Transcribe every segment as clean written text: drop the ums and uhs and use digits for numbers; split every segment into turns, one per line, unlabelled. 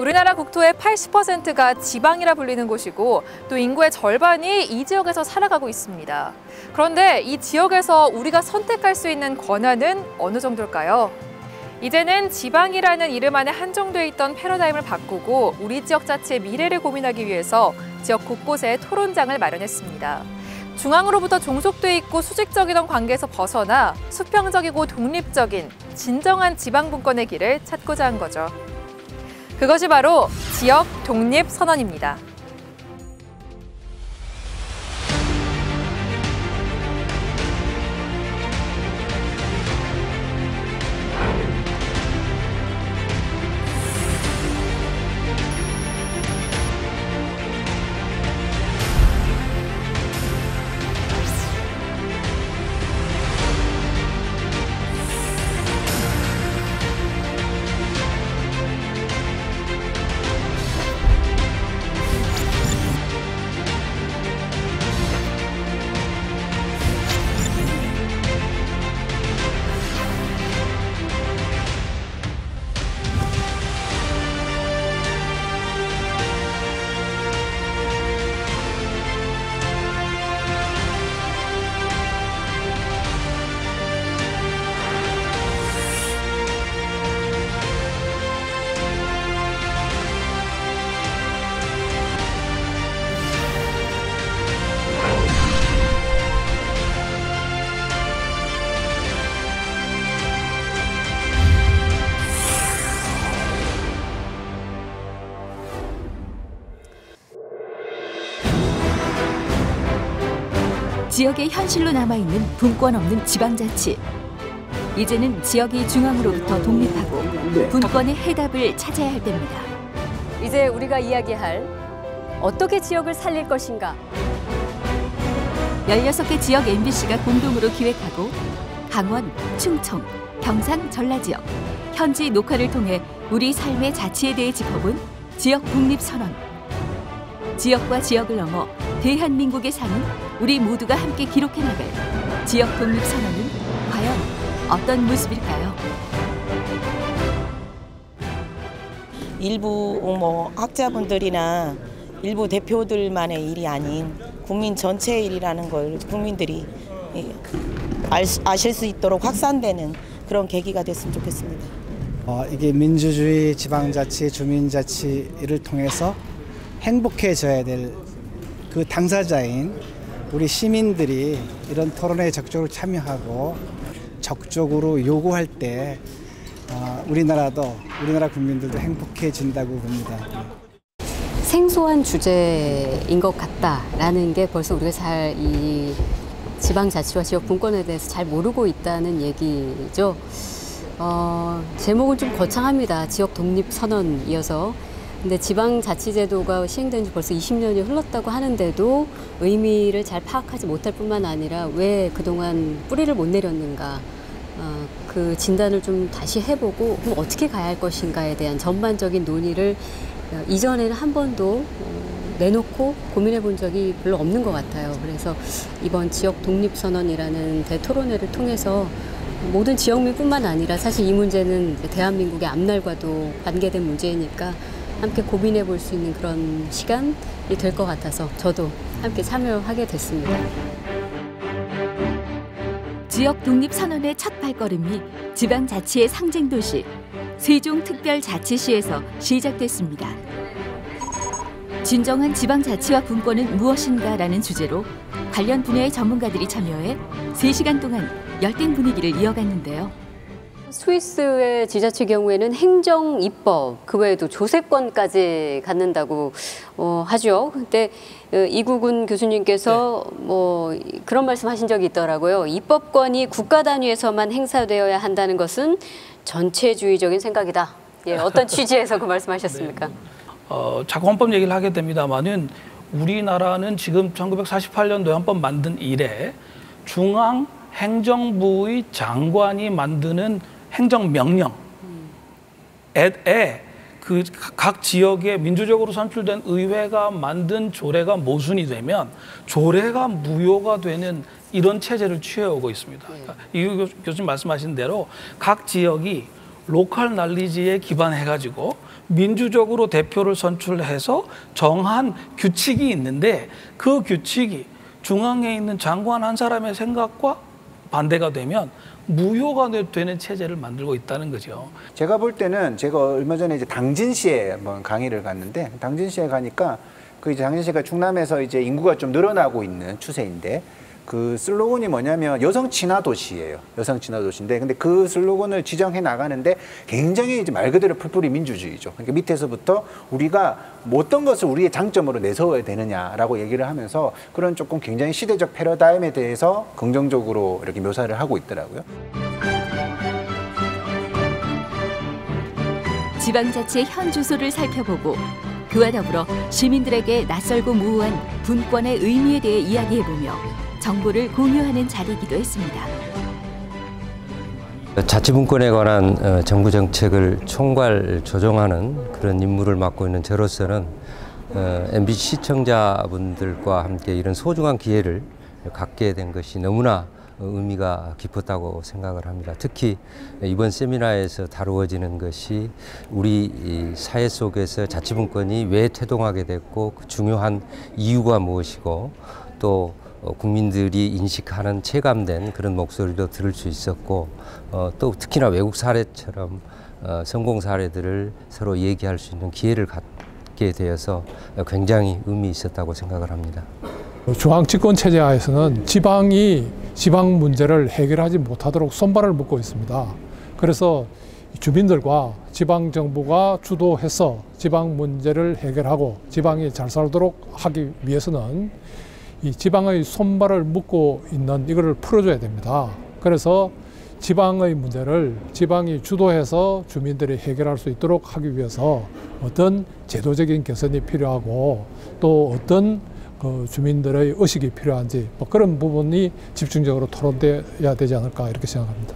우리나라 국토의 80%가 지방이라 불리는 곳이고 또 인구의 절반이 이 지역에서 살아가고 있습니다. 그런데 이 지역에서 우리가 선택할 수 있는 권한은 어느 정도일까요? 이제는 지방이라는 이름 안에 한정돼 있던 패러다임을 바꾸고 우리 지역 자체의 미래를 고민하기 위해서 지역 곳곳에 토론장을 마련했습니다. 중앙으로부터 종속돼 있고 수직적이던 관계에서 벗어나 수평적이고 독립적인 진정한 지방분권의 길을 찾고자 한 거죠. 그것이 바로 지역 독립 선언입니다.
지역의 현실로 남아있는 분권 없는 지방자치. 이제는 지역이 중앙으로부터 독립하고 분권의 해답을 찾아야 할 때입니다.
이제 우리가 이야기할 어떻게 지역을 살릴 것인가.
16개 지역 MBC가 공동으로 기획하고 강원, 충청, 경상, 전라 지역, 현지 녹화를 통해 우리 삶의 자치에 대해 짚어본 지역 독립선언. 지역과 지역을 넘어 대한민국의 삶은 우리 모두가 함께 기록해 나갈 지역 독립선언은 과연 어떤 모습일까요?
일부 학자분들이나 일부 대표들만의 일이 아닌 국민 전체의 일이라는 걸 국민들이 아실 수 있도록 확산되는 그런 계기가 됐으면 좋겠습니다.
이게 민주주의 지방자치, 주민자치를 통해서 행복해져야 될 그 당사자인 우리 시민들이 이런 토론에 적극적으로 참여하고 적극적으로 요구할 때 우리나라 국민들도 행복해진다고 봅니다.
생소한 주제인 것 같다라는 게 벌써 우리가 잘 이 지방자치와 지역 분권에 대해서 잘 모르고 있다는 얘기죠. 제목은 좀 거창합니다. 지역 독립선언이어서. 근데 지방자치제도가 시행된 지 벌써 20년이 흘렀다고 하는데도 의미를 잘 파악하지 못할 뿐만 아니라 왜 그동안 뿌리를 못 내렸는가, 그 진단을 좀 다시 해보고 그럼 어떻게 가야 할 것인가에 대한 전반적인 논의를 이전에는 한 번도 내놓고 고민해 본 적이 별로 없는 것 같아요. 그래서 이번 지역 독립선언이라는 대토론회를 통해서 모든 지역민뿐만 아니라 사실 이 문제는 대한민국의 앞날과도 관계된 문제이니까 함께 고민해 볼 수 있는 그런 시간이 될 것 같아서 저도 함께 참여하게 됐습니다.
지역 독립선언의 첫 발걸음이 지방자치의 상징도시 세종특별자치시에서 시작됐습니다. 진정한 지방자치와 분권은 무엇인가라는 주제로 관련 분야의 전문가들이 참여해 3시간 동안 열띤 분위기를 이어갔는데요.
스위스의 지자체 경우에는 행정 입법, 그 외에도 조세권까지 갖는다고 하죠. 근데 이국은 교수님께서 그런 말씀하신 적이 있더라고요. 입법권이 국가 단위에서만 행사되어야 한다는 것은 전체주의적인 생각이다. 예, 어떤 취지에서 그 말씀하셨습니까?
네. 자꾸 헌법 얘기를 하게 됩니다만은 우리나라는 지금 1948년도에 헌법 만든 이래 중앙 행정부의 장관이 만드는 행정명령에 그 각 지역에 민주적으로 선출된 의회가 만든 조례가 모순이 되면 조례가 무효가 되는 이런 체제를 취해오고 있습니다. 그러니까 이 교수님 말씀하신 대로 각 지역이 로컬 날리지에 기반해가지고 민주적으로 대표를 선출해서 정한 규칙이 있는데 그 규칙이 중앙에 있는 장관 한 사람의 생각과 반대가 되면 무효가 되는 체제를 만들고 있다는 거죠.
제가 볼 때는 제가 얼마 전에 이제 당진시에 한번 강의를 갔는데 당진시에 가니까 그 이제 당진시가 충남에서 이제 인구가 좀 늘어나고 있는 추세인데 그 슬로건이 뭐냐면 여성 친화 도시예요. 여성 친화 도시인데 근데 그 슬로건을 지정해 나가는데 굉장히 이제 말 그대로 풀뿌리 민주주의죠. 그러니까 밑에서부터 우리가 어떤 것을 우리의 장점으로 내세워야 되느냐라고 얘기를 하면서 그런 조금 굉장히 시대적 패러다임에 대해서 긍정적으로 이렇게 묘사를 하고 있더라고요.
지방자치의 현 주소를 살펴보고 그와 더불어 시민들에게 낯설고 모호한 분권의 의미에 대해 이야기해보며 정보를 공유하는 자리이기도 했습니다.
자치분권에 관한 정부 정책을 총괄 조정하는 그런 임무를 맡고 있는 저로서는 MBC 시청자분들과 함께 이런 소중한 기회를 갖게 된 것이 너무나 의미가 깊었다고 생각을 합니다. 특히 이번 세미나에서 다루어지는 것이 우리 사회 속에서 자치분권이 왜 태동하게 됐고 그 중요한 이유가 무엇이고 또 국민들이 인식하는 체감된 그런 목소리도 들을 수 있었고 또 특히나 외국 사례처럼 성공 사례들을 서로 얘기할 수 있는 기회를 갖게 되어서 굉장히 의미 있었다고 생각을 합니다.
중앙집권 체제 하에서는 지방이 지방 문제를 해결하지 못하도록 손발을 묶고 있습니다. 그래서 주민들과 지방정부가 주도해서 지방 문제를 해결하고 지방이 잘 살도록 하기 위해서는 이 지방의 손발을 묶고 있는 이거를 풀어줘야 됩니다. 그래서 지방의 문제를 지방이 주도해서 주민들이 해결할 수 있도록 하기 위해서 어떤 제도적인 개선이 필요하고 또 어떤 주민들의 의식이 필요한지 그런 부분이 집중적으로 토론돼야 되지 않을까 이렇게 생각합니다.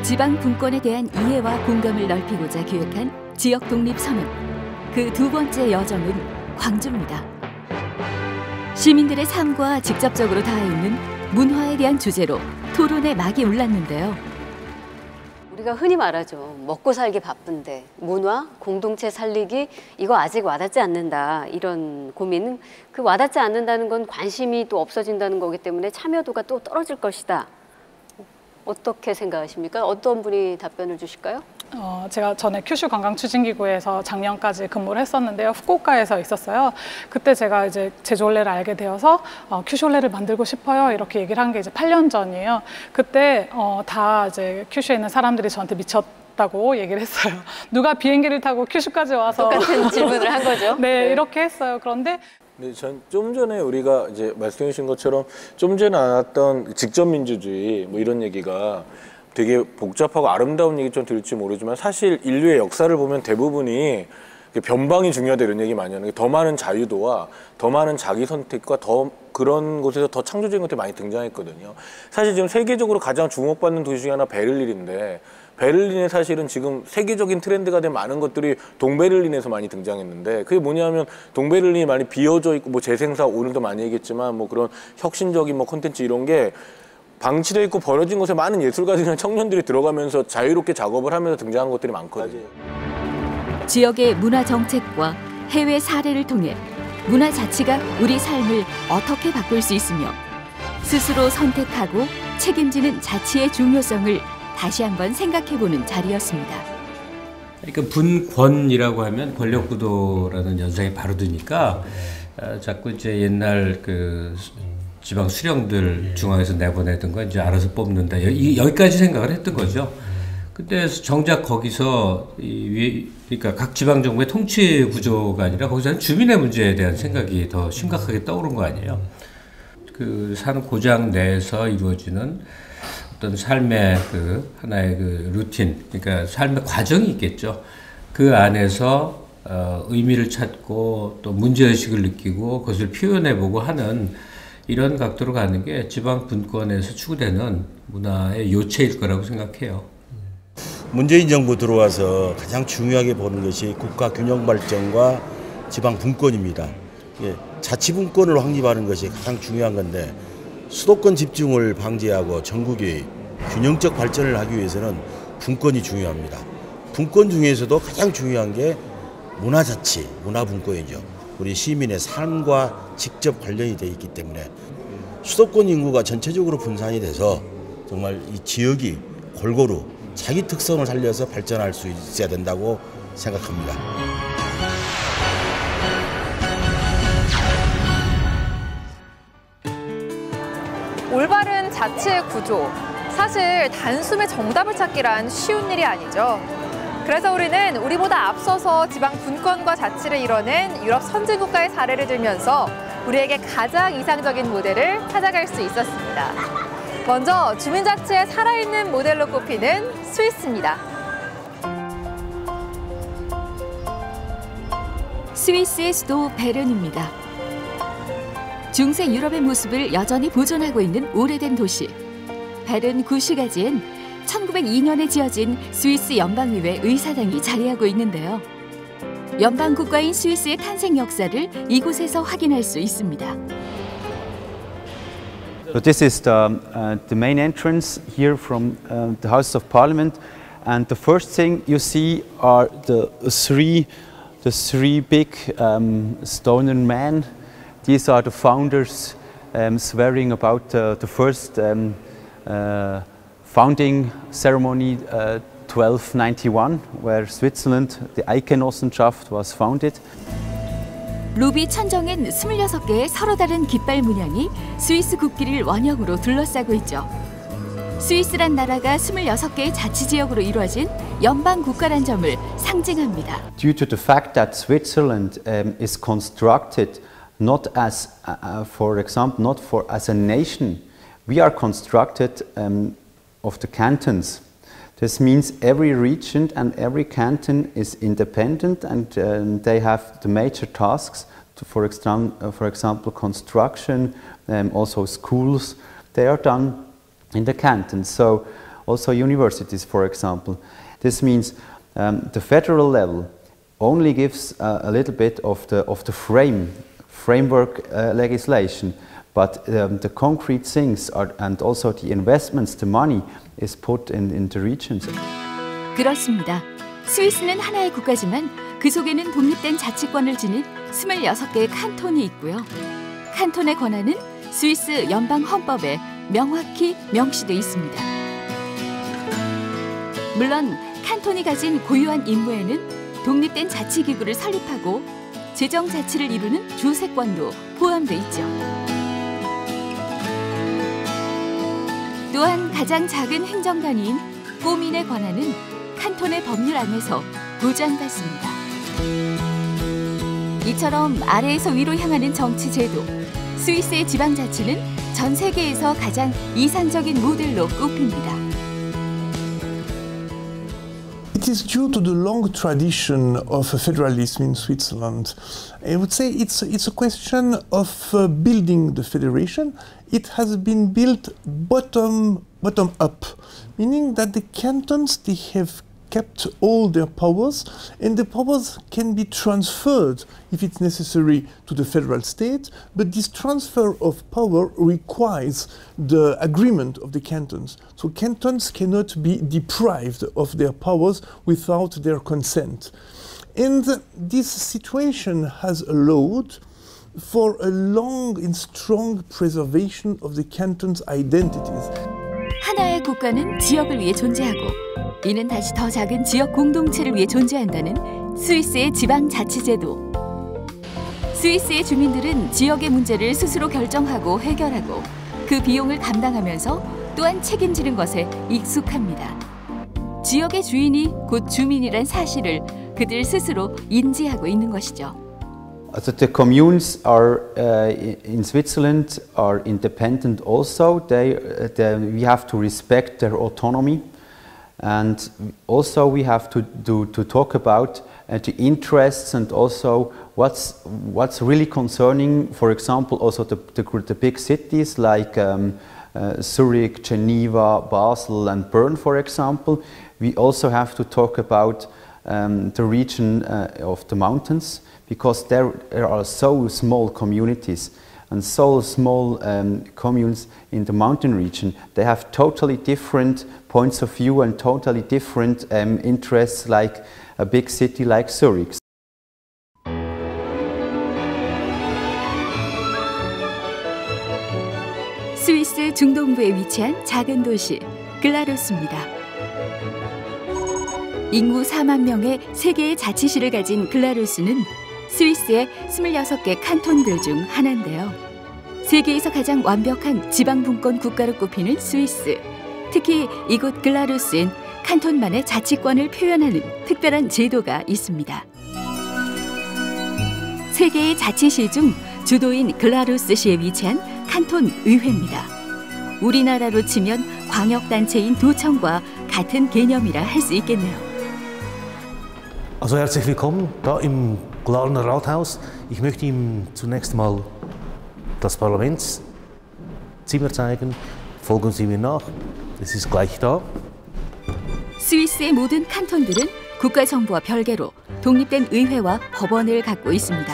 지방 분권에 대한 이해와 공감을 넓히고자 기획한 지역 독립 선언. 그 두 번째 여정은 광주입니다. 시민들의 삶과 직접적으로 닿아 있는 문화에 대한 주제로 토론의 막이 올랐는데요.
우리가 흔히 말하죠. 먹고 살기 바쁜데 문화, 공동체 살리기 이거 아직 와닿지 않는다. 이런 고민은 그 와닿지 않는다는 건 관심이 또 없어진다는 거기 때문에 참여도가 또 떨어질 것이다. 어떻게 생각하십니까? 어떤 분이 답변을 주실까요?
제가 전에 큐슈 관광추진기구에서 작년까지 근무를 했었는데요. 후쿠오카에서 있었어요. 그때 제가 이제 제주올레를 알게 되어서 큐슈올레를 만들고 싶어요. 이렇게 얘기를 한 게 이제 8년 전이에요. 그때 다 이제 큐슈에 있는 사람들이 저한테 미쳤다고 얘기를 했어요. 누가 비행기를 타고 큐슈까지 와서
똑같은 질문을 한 거죠.
네, 이렇게 했어요. 그런데
네, 전 좀 전에 우리가 이제 말씀해 주신 것처럼 좀 전에 나왔던 직접 민주주의 뭐 이런 얘기가 되게 복잡하고 아름다운 얘기처럼 들릴지 모르지만 사실 인류의 역사를 보면 대부분이 변방이 중요하다 이런 얘기 많이 하는 게 더 많은 자유도와 더 많은 자기 선택과 더 그런 곳에서 더 창조적인 것들이 많이 등장했거든요. 사실 지금 세계적으로 가장 주목받는 도시 중에 하나 베를린인데 베를린에 사실은 지금 세계적인 트렌드가 된 많은 것들이 동베를린에서 많이 등장했는데 그게 뭐냐면 동베를린이 많이 비어져 있고 뭐 재생사 오늘도 많이 얘기했지만 뭐 그런 혁신적인 뭐 콘텐츠 이런 게 방치되어 있고 버려진 곳에 많은 예술가들이나 청년들이 들어가면서 자유롭게 작업을 하면서 등장한 것들이 많거든요.
지역의 문화 정책과 해외 사례를 통해 문화 자치가 우리 삶을 어떻게 바꿀 수 있으며 스스로 선택하고 책임지는 자치의 중요성을 다시 한번 생각해보는 자리였습니다.
그러니까 분권이라고 하면 권력구도라는 연상이 바로 드니까 자꾸 이제 옛날 그 지방 수령들 중앙에서 내보내던 거 이제 알아서 뽑는다 여기까지 생각을 했던 거죠. 근데 정작 거기서 그러니까 각 지방 정부의 통치 구조가 아니라 거기서는 주민의 문제에 대한 생각이 더 심각하게 떠오른 거 아니에요. 그 사는 고장 내에서 이루어지는 어떤 삶의 그 하나의 그 루틴, 그러니까 삶의 과정이 있겠죠. 그 안에서 의미를 찾고 또 문제의식을 느끼고 그것을 표현해보고 하는 이런 각도로 가는 게 지방 분권에서 추구되는 문화의 요체일 거라고 생각해요.
문재인 정부 들어와서 가장 중요하게 보는 것이 국가 균형 발전과 지방 분권입니다. 자치 분권을 확립하는 것이 가장 중요한 건데 수도권 집중을 방지하고 전국의 균형적 발전을 하기 위해서는 분권이 중요합니다. 분권 중에서도 가장 중요한 게 문화자치, 문화분권이죠. 우리 시민의 삶과 직접 관련이 되어 있기 때문에 수도권 인구가 전체적으로 분산이 돼서 정말 이 지역이 골고루 자기 특성을 살려서 발전할 수 있어야 된다고 생각합니다.
올바른 자치의 구조, 사실 단숨에 정답을 찾기란 쉬운 일이 아니죠. 그래서 우리는 우리보다 앞서서 지방 분권과 자치를 이뤄낸 유럽 선진국가의 사례를 들면서 우리에게 가장 이상적인 모델을 찾아갈 수 있었습니다. 먼저 주민자치의 살아있는 모델로 꼽히는 스위스입니다.
스위스의 수도 베른입니다. 중세 유럽의 모습을 여전히 보존하고 있는 오래된 도시. 베른 구시가지엔 1902년에 지어진 스위스 연방의회 의사당이 자리하고 있는데요. 연방국가인 스위스의 탄생 역사를 이곳에서 확인할 수 있습니다.
So this is the main entrance here from the House of Parliament, and the first thing you see are the three big stone men. These are the founders swearing about the first founding ceremony 1291, where Switzerland, the Eidgenossenschaft, was founded.
루비 천정엔 26개의 서로 다른 깃발 문양이 스위스 국기를 원형으로 둘러싸고 있죠. 스위스란 나라가 26개의 자치지역으로 이루어진 연방 국가란 점을 상징합니다.
Due to the fact that Switzerland is constructed not as, for example, not as a nation, we are constructed of the cantons. This means every region and every canton is independent, and they have the major tasks, for example, construction, also schools. They are done in the cantons. So also universities, for example. This means the federal level only gives a little bit of the framework legislation, But the concrete things and also the investments, the money is put in the regions.
그렇습니다. 스위스는 하나의 국가지만 그 속에는 독립된 자치권을 지닌 26개의 칸톤이 있고요. 칸톤의 권한은 스위스 연방 헌법에 명확히 명시돼 있습니다. 물론 칸톤이 가진 고유한 임무에는 독립된 자치기구를 설립하고 재정자치를 이루는 주세권도 포함돼 있죠. 또한 가장 작은 행정단위인 꼬민의 권한은 칸톤의 법률 안에서 보장받습니다. 이처럼 아래에서 위로 향하는 정치 제도, 스위스의 지방자치는 전 세계에서 가장 이상적인 모델로 꼽힙니다.
It is due to the long tradition of federalism in Switzerland. I would say it's a question of building the federation. It has been built bottom up, meaning that the cantons, they have kept all their powers, and the powers can be transferred if it's necessary to the federal state, but this transfer of power requires the agreement of the cantons. So cantons cannot be deprived of their powers without their consent. And this situation has allowed for a long and strong preservation of the cantons' identities.
하나의 국가는 지역을 위해 존재하고 이는 다시 더 작은 지역 공동체를 위해 존재한다는 스위스의 지방자치제도. 스위스의 주민들은 지역의 문제를 스스로 결정하고 해결하고 그 비용을 감당하면서 또한 책임지는 것에 익숙합니다. 지역의 주인이 곧 주민이란 사실을 그들 스스로 인지하고 있는 것이죠.
So the communes are in Switzerland are independent also. We have to respect their autonomy, and also we have to talk about the interests and also what's really concerning. For example, also the big cities like Zurich, Geneva, Basel, and Bern, for example. We also have to talk about the region of the mountains, because there are so small communities and so small communes in the mountain region. They have totally different points of view and totally different interests like a big city like Zurich.
스위스 중동부에 위치한 작은 도시 글라루스입니다. 인구 4만 명의 3개의 자치시를 가진 글라루스는 스위스의 26개 칸톤들 중 하나인데요. 세계에서 가장 완벽한 지방분권 국가로 꼽히는 스위스. 특히 이곳 글라루스엔 칸톤만의 자치권을 표현하는 특별한 제도가 있습니다. 3개의 자치시 중 주도인 글라루스시에 위치한 칸톤 의회입니다. 우리나라로 치면 광역단체인 도청과 같은 개념이라 할 수 있겠네요.
Also herzlich willkommen da im Glarner Rathaus. Ich möchte Ihnen zunächst mal das Parlamentszimmer zeigen. Folgen Sie mir nach. Es ist gleich da.
스위스의 모든 칸톤들은 국가정부와 별개로 독립된 의회와 법원을 갖고 있습니다.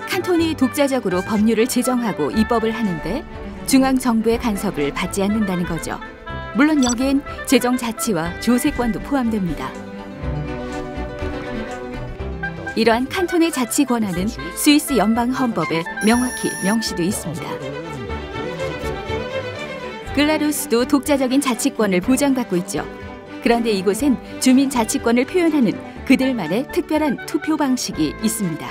칸톤이 독자적으로 법률을 제정하고 입법을 하는데 중앙정부의 간섭을 받지 않는다는 거죠. 물론 여기엔 재정자치와 조세권도 포함됩니다. 이러한 칸톤의 자치 권한은 스위스 연방 헌법에 명확히 명시돼 있습니다. 글라루스도 독자적인 자치권을 보장받고 있죠. 그런데 이곳엔 주민 자치권을 표현하는 그들만의 특별한 투표 방식이 있습니다.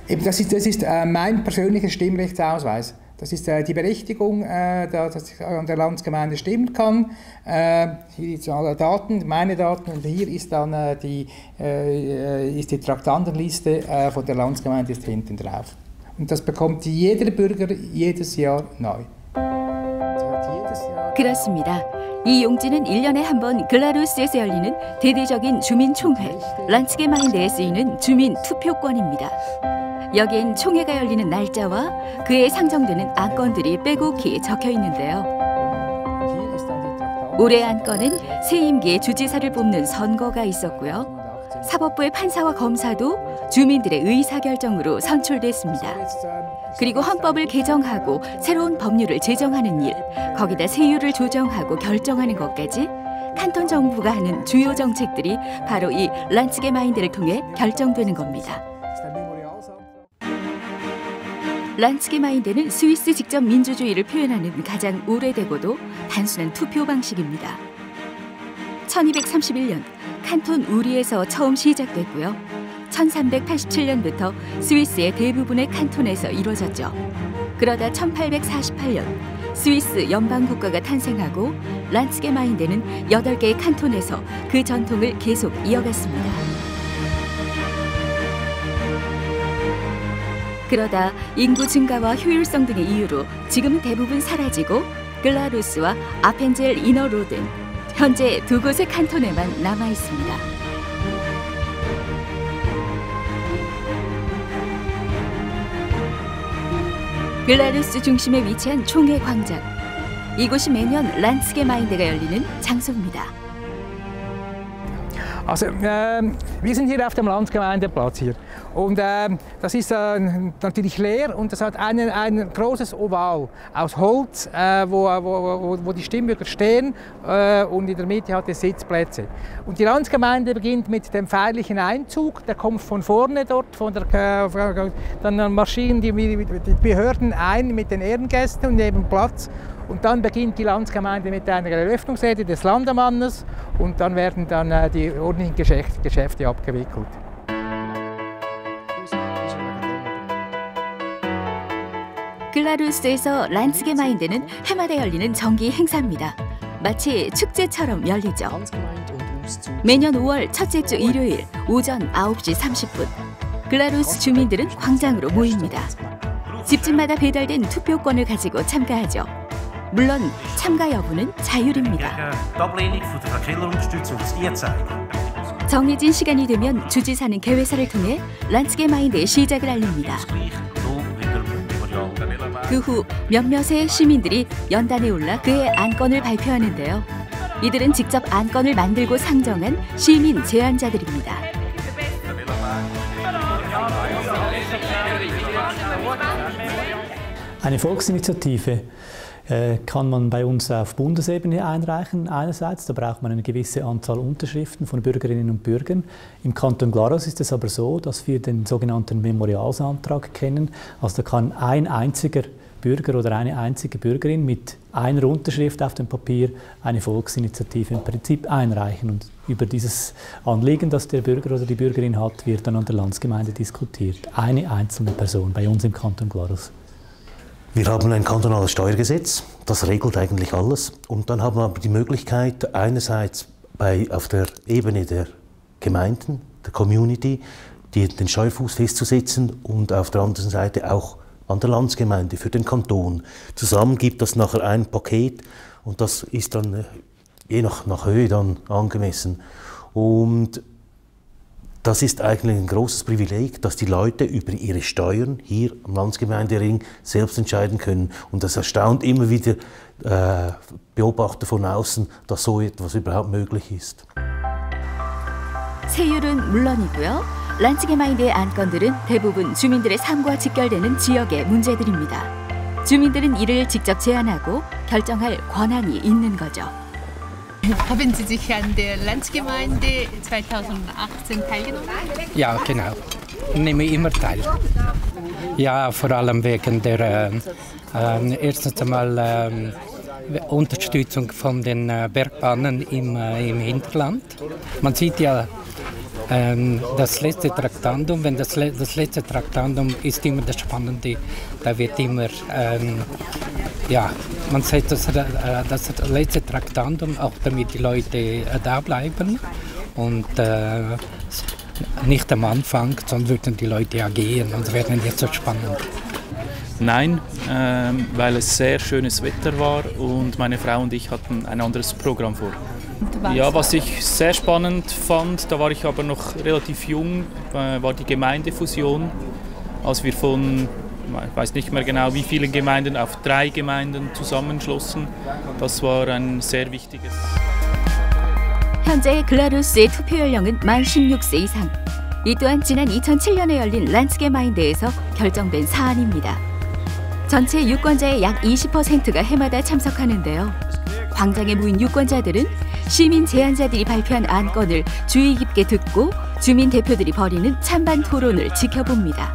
Das ist mein persönlicher Stimmrechtsausweis. Das ist die Berechtigung, dass ich an der Landsgemeinde stimmen kann. Hier sind alle Daten, meine Daten, und hier ist dann die Traktandenliste von der Landsgemeinde ist hinten drauf. Und das bekommt jeder Bürger jedes Jahr neu.
그렇습니다. 이 용지는 1년에 한 번 글라루스에서 열리는 대대적인 주민총회, 란츠게마인데에 쓰이는 주민 투표권입니다. 여기엔 총회가 열리는 날짜와 그에 상정되는 안건들이 빼곡히 적혀 있는데요. 올해 안건은 새 임기의 주지사를 뽑는 선거가 있었고요. 사법부의 판사와 검사도 주민들의 의사결정으로 선출됐습니다. 그리고 헌법을 개정하고 새로운 법률을 제정하는 일, 거기다 세율을 조정하고 결정하는 것까지 칸톤 정부가 하는 주요 정책들이 바로 이 란츠게마인데를 통해 결정되는 겁니다. 란츠게마인데는 스위스 직접 민주주의를 표현하는 가장 오래되고도 단순한 투표 방식입니다. 1231년 칸톤 우리에서 처음 시작됐고요. 1387년부터 스위스의 대부분의 칸톤에서 이루어졌죠. 그러다 1848년 스위스 연방국가가 탄생하고 란츠게마인데는 8개의 칸톤에서 그 전통을 계속 이어갔습니다. 그러다 인구 증가와 효율성 등의 이유로 지금은 대부분 사라지고 글라루스와 아펜젤 이너로든 현재 두 곳의 칸톤에만 남아 있습니다. 글라루스 중심에 위치한 총회 광장. 이곳이 매년 란츠게마인데가 열리는 장소입니다.
Also, wir sind hier auf dem Landsgemeindeplatz hier. Und das ist natürlich leer und das hat ein großes Oval aus Holz, wo die Stimmbürger stehen und in der Mitte hat es Sitzplätze. Und die Landsgemeinde beginnt mit dem feierlichen Einzug, der kommt von vorne dort, dann marschieren die Behörden ein mit den Ehrengästen und nehmen Platz. Und dann beginnt die Landsgemeinde mit einer Eröffnungsrede des Landemannes und dann werden dann die ordentlichen Geschäfte abgewickelt.
글라루스에서 란츠게마인데는 해마다 열리는 정기 행사입니다. 마치 축제처럼 열리죠. 매년 5월 첫째 주 일요일 오전 9시 30분 글라루스 주민들은 광장으로 모입니다. 집집마다 배달된 투표권을 가지고 참가하죠. 물론 참가 여부는 자율입니다. 정해진 시간이 되면 주지사는 개회사를 통해 란츠게마인데의 시작을 알립니다. 그 후 몇몇의 시민들이 연단에 올라 그의 안건을 발표하는데요. 이들은 직접 안건을 만들고 상정한 시민 제안자들입니다.
Eine Volksinitiative kann man bei uns auf Bundesebene einreichen. Einerseits, da braucht man eine gewisse Anzahl Unterschriften von Bürgerinnen und Bürgern. Im Kanton Glarus ist es aber so, dass wir den sogenannten Memorialsantrag kennen. Also da kann ein einziger Bürger oder eine einzige Bürgerin mit einer Unterschrift auf dem Papier eine Volksinitiative im Prinzip einreichen. Und über dieses Anliegen, das der Bürger oder die Bürgerin hat, wird dann an der Landsgemeinde diskutiert. Eine einzelne Person bei uns im Kanton Glarus.
Wir haben ein kantonales Steuergesetz, das regelt eigentlich alles. Und dann haben wir aber die Möglichkeit, einerseits auf der Ebene der Gemeinden, der Community, den Steuerfuß festzusetzen und auf der anderen Seite auch an der Landsgemeinde für den Kanton. Zusammen gibt das nachher ein Paket und das ist dann je nach Höhe dann angemessen. Und das ist eigentlich ein großes Privileg, dass die Leute über ihre Steuern hier am Landsgemeindering selbst entscheiden können. Und das erstaunt immer wieder Beobachter von außen, dass so etwas überhaupt möglich ist.
세율은 물론이고요. 란츠게마인데의 안건들은 대부분 주민들의 삶과 직결되는 지역의 문제들입니다. 주민들은 이를 직접 제안하고 결정할 권한이 있는 거죠.
Haben Sie sich an der Landsgemeinde 2018 teilgenommen?
Ja, genau. Ich nehme immer teil. Ja, vor allem wegen der erstens einmal Unterstützung von den Bergbahnen im Hinterland. Man sieht ja das letzte Traktandum, wenn das letzte Traktandum ist immer das Spannende, da wird immer, ja, man setzt das letzte Traktandum, auch damit die Leute da bleiben und nicht am Anfang, sonst würden die Leute ja gehen und es wäre nicht so spannend.
Nein, weil es sehr schönes Wetter war und meine Frau und ich hatten ein anderes Programm vor. Ja, was ich sehr spannend fand, da war ich aber noch relativ jung, war die Gemeindefusion, als wir von, ich weiß nicht mehr genau wie vielen Gemeinden, auf 3 Gemeinden zusammenschlossen. Das war ein sehr wichtiges.
현재 글라루스의 투표 연령은 만 16세 이상. 이 또한 지난 2007년에 열린 란츠게마인데에서 결정된 사안입니다. 전체 유권자의 약 20%가 해마다 참석하는데요. 광장에 모인 유권자들은 시민 제안자들이 발표한 안건을 주의 깊게 듣고 주민 대표들이 벌이는 찬반 토론을 지켜봅니다.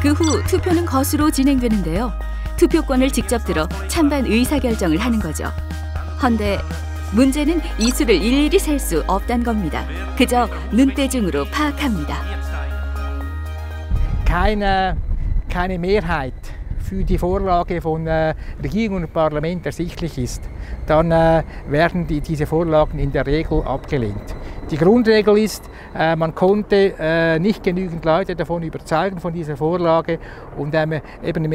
그 후 투표는 거수로 진행되는데요. 투표권을 직접 들어 찬반 의사결정을 하는 거죠. 헌데 문제는 이 수를 일일이 셀 수 없다는 겁니다. 그저 눈대중으로 파악합니다.
keine Mehrheit für die Vorlage von Regierung und Parlament ersichtlich ist, dann werden diese Vorlagen in der Regel abgelehnt. Die Grundregel ist, man konnte nicht genügend Leute davon überzeugen, von dieser Vorlage, und eben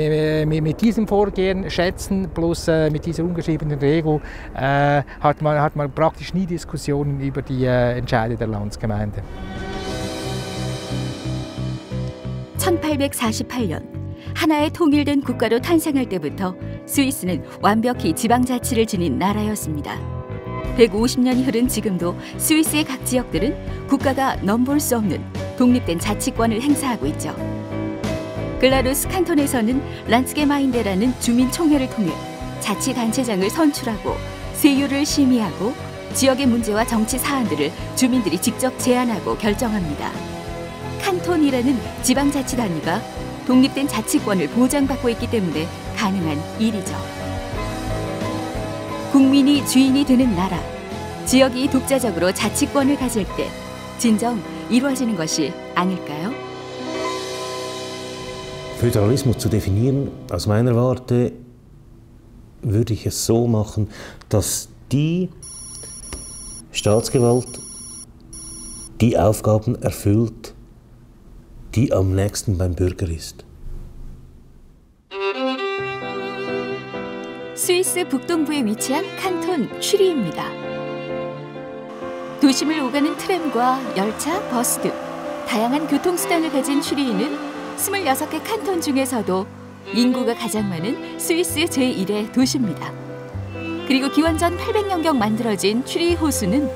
mit diesem Vorgehen schätzen plus mit dieser ungeschriebenen Regel hat man praktisch nie Diskussionen über die Entscheide der Landsgemeinde.
1848년 하나의 통일된 국가로 탄생할 때부터 스위스는 완벽히 지방자치를 지닌 나라였습니다. 150년이 흐른 지금도 스위스의 각 지역들은 국가가 넘볼 수 없는 독립된 자치권을 행사하고 있죠. 글라루스 칸톤에서는 란츠게마인데라는 주민총회를 통해 자치단체장을 선출하고 세율을 심의하고 지역의 문제와 정치 사안들을 주민들이 직접 제안하고 결정합니다. 칸톤이라는 지방자치 단위가 독립된 자치권을 보장받고 있기 때문에 가능한 일이죠. 국민이 주인이 되는 나라, 지역이 독자적으로 자치권을 가질 때 진정 이루어지는 것이 아닐까요?
Föderalismus zu definieren, aus meiner Warte würde ich es so machen, dass die Staatsgewalt die Aufgaben erfüllt, die am nächsten beim Bürger ist.
스위스 북동부에 위치한 칸톤 슈리입니다. 도심을 오가는 트램과 열차, 버스 등 다양한 교통수단을 가진 슈리는 26개 칸톤 중에서도 인구가 가장 많은 스위스 제1의 도시입니다. 그리고 기원전 800년경 만들어진 슈리 호수는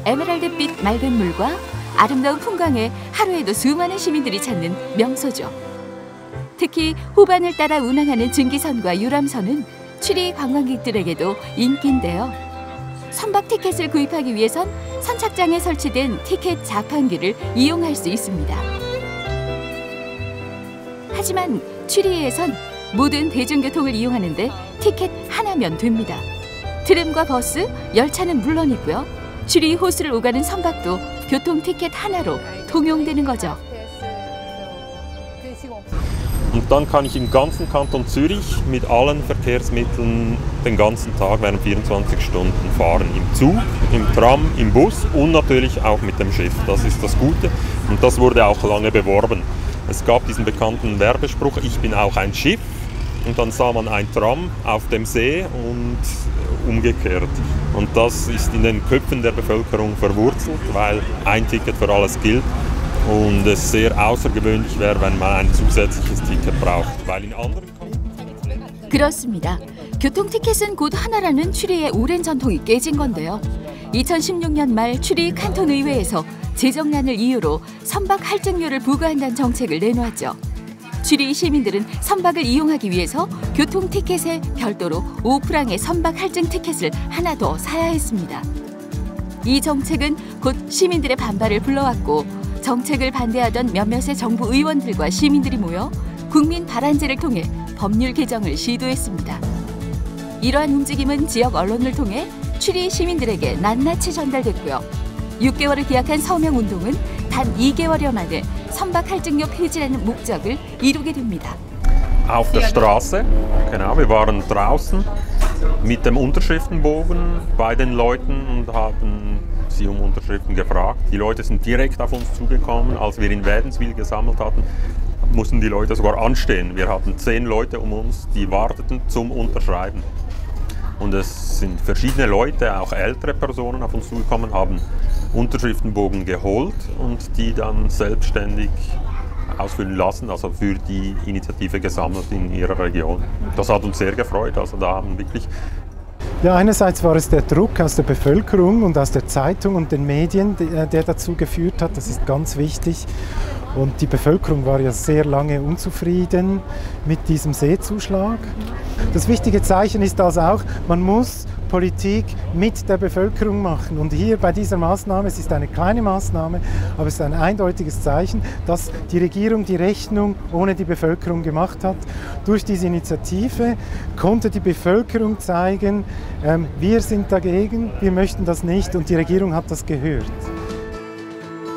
에메랄드빛 맑은 물과 아름다운 풍광에 하루에도 수많은 시민들이 찾는 명소죠. 특히 호반을 따라 운항하는 증기선과 유람선은 슈리 관광객들에게도 인기인데요. 선박 티켓을 구입하기 위해선 선착장에 설치된 티켓 자판기를 이용할 수 있습니다. 하지만 슈리에선 모든 대중교통을 이용하는데 티켓 하나면 됩니다. 트램과 버스, 열차는 물론이고요. 슈리 호수를 오가는 선박도 교통 티켓 하나로 통용되는 거죠.
Und dann kann ich im ganzen Kanton Zürich mit allen Verkehrsmitteln den ganzen Tag während 24 Stunden fahren. Im Zug, im Tram, im Bus und natürlich auch mit dem Schiff. Das ist das Gute und das wurde auch lange beworben. Es gab diesen bekannten Werbespruch, ich bin auch ein Schiff. Und dann sah man ein Tram auf dem See und umgekehrt. Und das ist in den Köpfen der Bevölkerung verwurzelt, weil ein Ticket für alles gilt. Und es sehr außergewöhnlich wäre, wenn man ein zusätzliches Ticket braucht. Weil in anderen
그렇습니다. 교통티켓은 곧 하나라는 슈리의 오랜 전통이 깨진 건데요. 2016년 말 슈리 칸톤 의회에서 재정난을 이유로 선박 할증료를 부과한다는 정책을 내놓았죠. 슈리 시민들은 선박을 이용하기 위해서 교통티켓에 별도로 5프랑의 선박 할증 티켓을 하나 더 사야 했습니다. 이 정책은 곧 시민들의 반발을 불러왔고 정책을 반대하던 몇몇의 정부 의원들과 시민들이 모여 국민 발안제를 통해 법률 개정을 시도했습니다. 이러한 움직임은 지역 언론을 통해 슈리 시민들에게 낱낱이 전달됐고요. 6개월을 기약한 서명운동은 단 2개월여 만에 선박 할증료 폐지라는 목적을 이루게 됩니다.
auf der Straße, genau, wir waren draußen mit dem Unterschriftenbogen bei den Leuten und haben sie um Unterschriften gefragt. Die Leute sind direkt auf uns zugekommen. Als wir in Wädenswil gesammelt hatten, mussten die Leute sogar anstehen. Wir hatten 10 Leute um uns, die warteten zum Unterschreiben. Und es sind verschiedene Leute, auch ältere Personen, auf uns zugekommen, haben Unterschriftenbogen geholt und die dann selbstständig ausfüllen lassen, also für die Initiative gesammelt in ihrer Region. Das hat uns sehr gefreut. Also da haben wirklich
Ja, einerseits war es der Druck aus der Bevölkerung und aus der Zeitung und den Medien, der dazu geführt hat. Das ist ganz wichtig. Und die Bevölkerung war ja sehr lange unzufrieden mit diesem Seezuschlag. Das wichtige Zeichen ist also auch, man muss Politik mit der Bevölkerung machen. Und hier bei dieser Maßnahme, es ist eine kleine Maßnahme, aber es ist ein eindeutiges Zeichen, dass die Regierung die Rechnung ohne die Bevölkerung gemacht hat. Durch diese Initiative konnte die Bevölkerung zeigen, wir sind dagegen, wir möchten das nicht und die Regierung hat das gehört.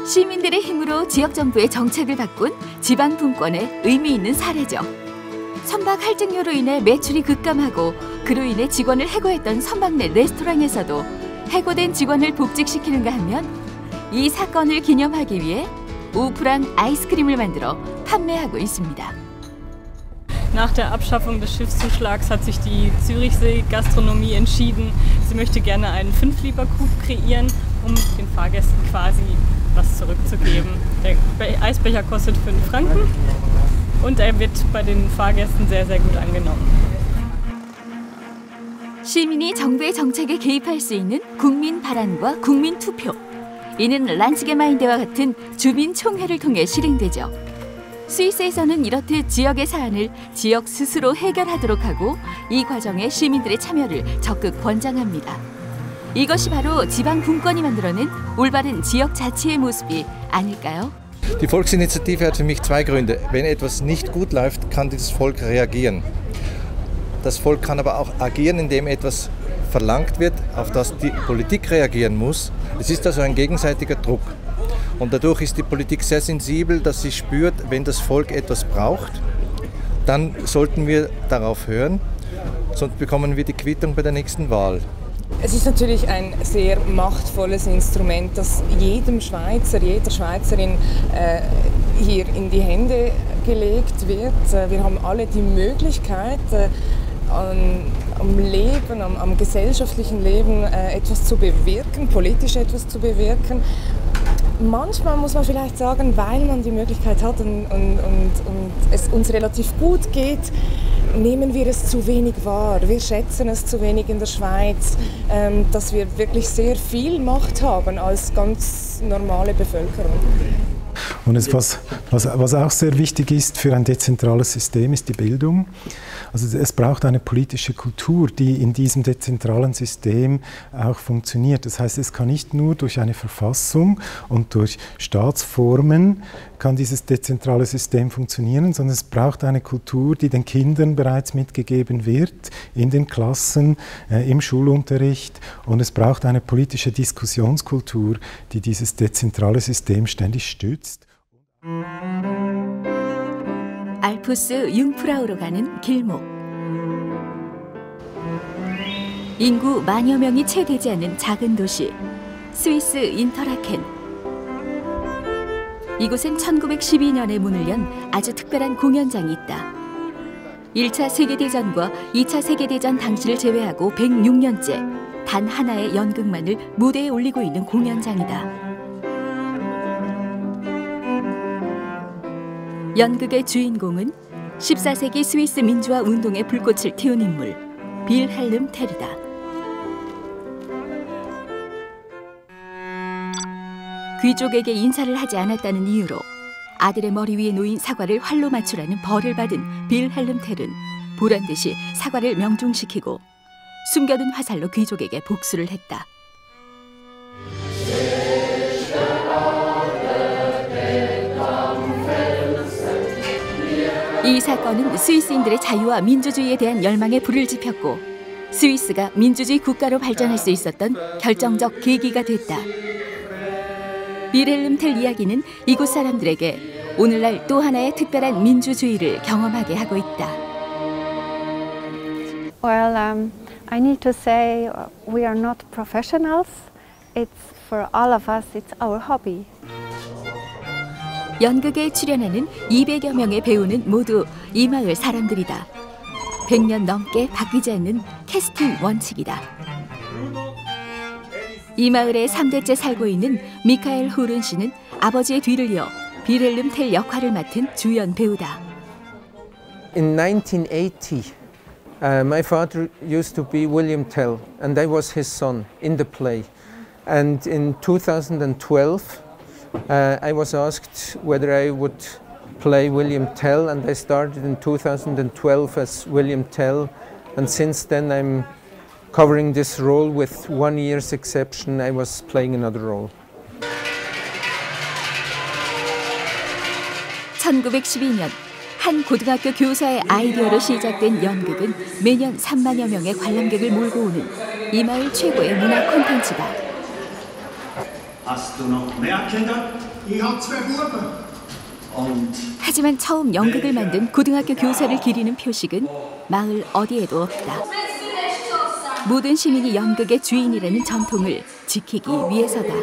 시민들의 힘으로 지역정부의 정책을 바꾼 지방분권의 의미 있는 사례죠. 선박 할증료로 인해 매출이 급감하고 그로 인해 직원을 해고했던 선박 내 레스토랑에서도 해고된 직원을 복직시키는가 하면 이 사건을 기념하기 위해 우프랑 아이스크림을 만들어 판매하고 있습니다.
Nach der Abschaffung des Schiffszuschlags hat sich die Zürichsee Gastronomie entschieden, sie möchte gerne einen 5-Liter-Krug kreieren, um den Fahrgästen quasi was zurückzugeben. Der Eisbecher kostet 5 Franken und er wird bei den Fahrgästen sehr, sehr gut angenommen.
시민이 정부의 정책에 개입할 수 있는 국민 발안과 국민 투표. 이는 란츠게마인데와 같은 주민 총회를 통해 실행되죠. 스위스에서는 이렇듯 지역의 사안을 지역 스스로 해결하도록 하고 이 과정에 시민들의 참여를 적극 권장합니다. 이것이 바로 지방 분권이 만들어낸 올바른 지역 자치의 모습이 아닐까요?
Die Volksinitiative hat für mich 2 Gründe. Wenn etwas nicht gut läuft, kann das Volk reagieren. Das Volk kann aber auch agieren, indem etwas verlangt wird, auf das die Politik reagieren muss. Es ist also ein gegenseitiger Druck. Und dadurch ist die Politik sehr sensibel, dass sie spürt, wenn das Volk etwas braucht, dann sollten wir darauf hören, sonst bekommen wir die Quittung bei der nächsten Wahl.
Es ist natürlich ein sehr machtvolles Instrument, das jedem Schweizer, jeder Schweizerin hier in die Hände gelegt wird. Wir haben alle die Möglichkeit, am Leben, am gesellschaftlichen Leben etwas zu bewirken, politisch etwas zu bewirken. Manchmal muss man vielleicht sagen, weil man die Möglichkeit hat und es uns relativ gut geht, nehmen wir es zu wenig wahr. Wir schätzen es zu wenig in der Schweiz, dass wir wirklich sehr viel Macht haben als ganz normale Bevölkerung.
Und was auch sehr wichtig ist für ein dezentrales System, ist die Bildung. Also es braucht eine politische Kultur, die in diesem dezentralen System auch funktioniert. Das heißt, es kann nicht nur durch eine Verfassung und durch Staatsformen kann dieses dezentrale System funktionieren, sondern es braucht eine Kultur, die den Kindern bereits mitgegeben wird, in den Klassen, im Schulunterricht. Und es braucht eine politische Diskussionskultur, die dieses dezentrale System ständig stützt.
알프스 융프라우로 가는 길목. 인구 만여 명이 채 되지 않는 작은 도시 스위스 인터라켄. 이곳엔 1912년에 문을 연 아주 특별한 공연장이 있다. 1차 세계대전과 2차 세계대전 당시를 제외하고 106년째 단 하나의 연극만을 무대에 올리고 있는 공연장이다. 연극의 주인공은 14세기 스위스 민주화 운동의 불꽃을 틔운 인물 빌헬름 텔이다. 귀족에게 인사를 하지 않았다는 이유로 아들의 머리 위에 놓인 사과를 활로 맞추라는 벌을 받은 빌헬름 텔은 보란듯이 사과를 명중시키고 숨겨둔 화살로 귀족에게 복수를 했다. 이 사건은 스위스인들의 자유와 민주주의에 대한 열망에 불을 지폈고 스위스가 민주주의 국가로 발전할 수 있었던 결정적 계기가 됐다. 빌헬름 텔 이야기는 이곳 사람들에게 오늘날 또 하나의 특별한 민주주의를 경험하게 하고 있다.
Well, I need to say we are not professionals. It's for all of us, it's our hobby.
연극에 출연하는 200여 명의 배우는 모두 이 마을 사람들이다. 100년 넘게 바뀌지 않는 캐스팅 원칙이다. 이 마을에 3대째 살고 있는 미카엘 후른 씨는 아버지의 뒤를 이어 빌헬름 텔 역할을 맡은 주연 배우다.
In 1980,
My father used to be William Tell, and I was his son in the play. And in 2012, I was asked whether I would play William Tell, and I started in 2012 as William Tell, and since then I'm covering this role. With 1 year's exception, I was playing another role.
1912년 한 고등학교 교사의 아이디어로 시작된 연극은 매년 3만여 명의 관람객을 몰고 오는 이 마을 최고의 문화 콘텐츠다. 하지만 처음 연극을 만든 고등학교 교사를 기리는 표식은 마을 어디에도 없다. 모든 시민이 연극의 주인이라는 전통을 지키기 위해서다.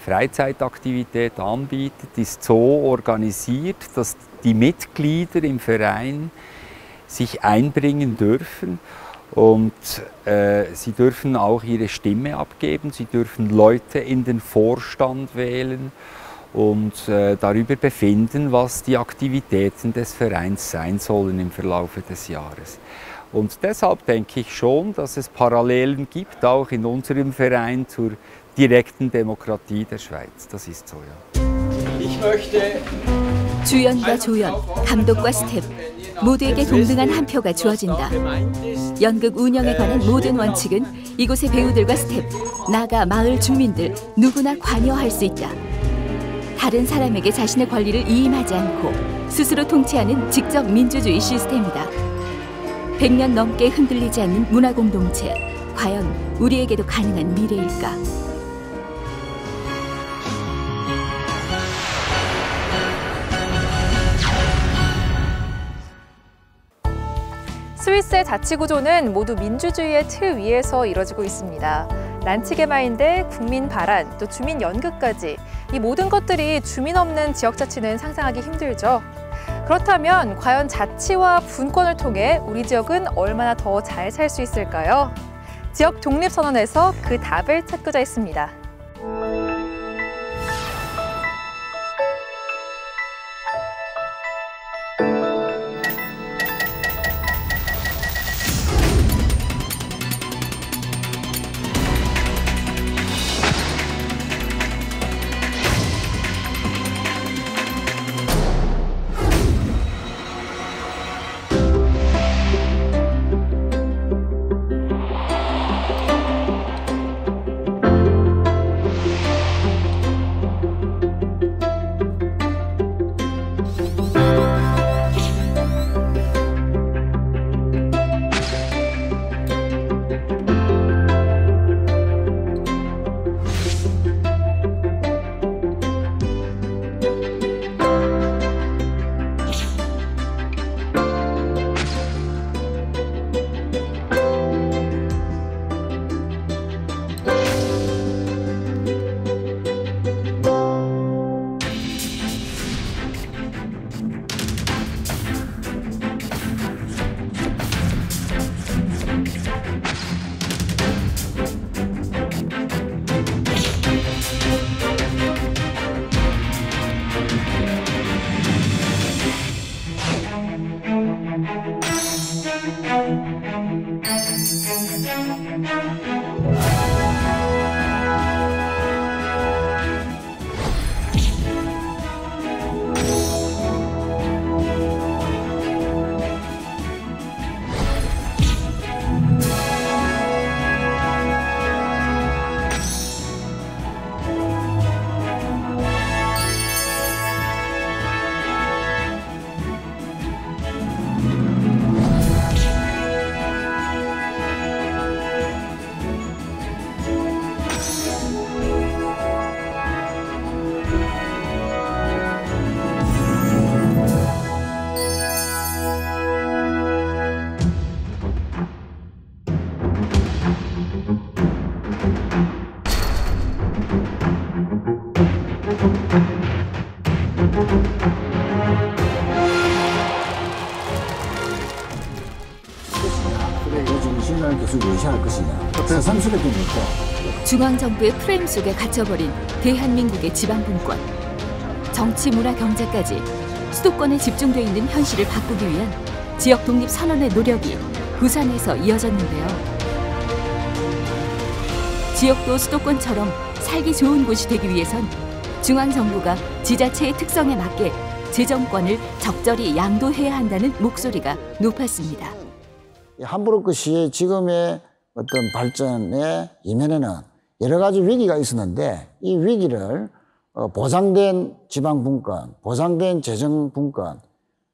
Freizeitaktivität anbietet, ist so organisiert, dass die Mitglieder im Verein sich einbringen dürfen und sie dürfen auch ihre Stimme abgeben, sie dürfen Leute in den Vorstand wählen und darüber befinden, was die Aktivitäten des Vereins sein sollen im Verlaufe des Jahres. Und deshalb denke ich schon, dass es Parallelen gibt, auch in unserem Verein zur direkten Demokratie der Schweiz. Das ist so, ja. Ich möchte
주연과 조연, 감독과 스텝 모두에게 동등한 한 표가 주어진다. 연극 운영에 관한 모든 원칙은 이곳의 배우들과 스텝, 나아가 마을 주민들 누구나 관여할 수 있다. 다른 사람에게 자신의 권리를 이임하지 않고 스스로 통치하는 직접 민주주의 시스템이다. 100년 넘게 흔들리지 않는 문화 공동체, 과연 우리에게도 가능한 미래일까?
스위스의 자치구조는 모두 민주주의의 틀 위에서 이뤄지고 있습니다. 란치게마인드, 국민 발안, 또 주민 연극까지 이 모든 것들이 주민 없는 지역자치는 상상하기 힘들죠. 그렇다면 과연 자치와 분권을 통해 우리 지역은 얼마나 더 잘 살 수 있을까요? 지역 독립선언에서 그 답을 찾고자 했습니다.
중앙정부의 프레임 속에 갇혀버린 대한민국의 지방분권. 정치, 문화, 경제까지 수도권에 집중돼 있는 현실을 바꾸기 위한 지역 독립 선언의 노력이 부산에서 이어졌는데요. 지역도 수도권처럼 살기 좋은 곳이 되기 위해선 중앙정부가 지자체의 특성에 맞게 재정권을 적절히 양도해야 한다는 목소리가 높았습니다.
함부로크시의 지금의 어떤 발전의 이면에는 여러 가지 위기가 있었는데 이 위기를 보장된 지방분권, 보장된 재정분권,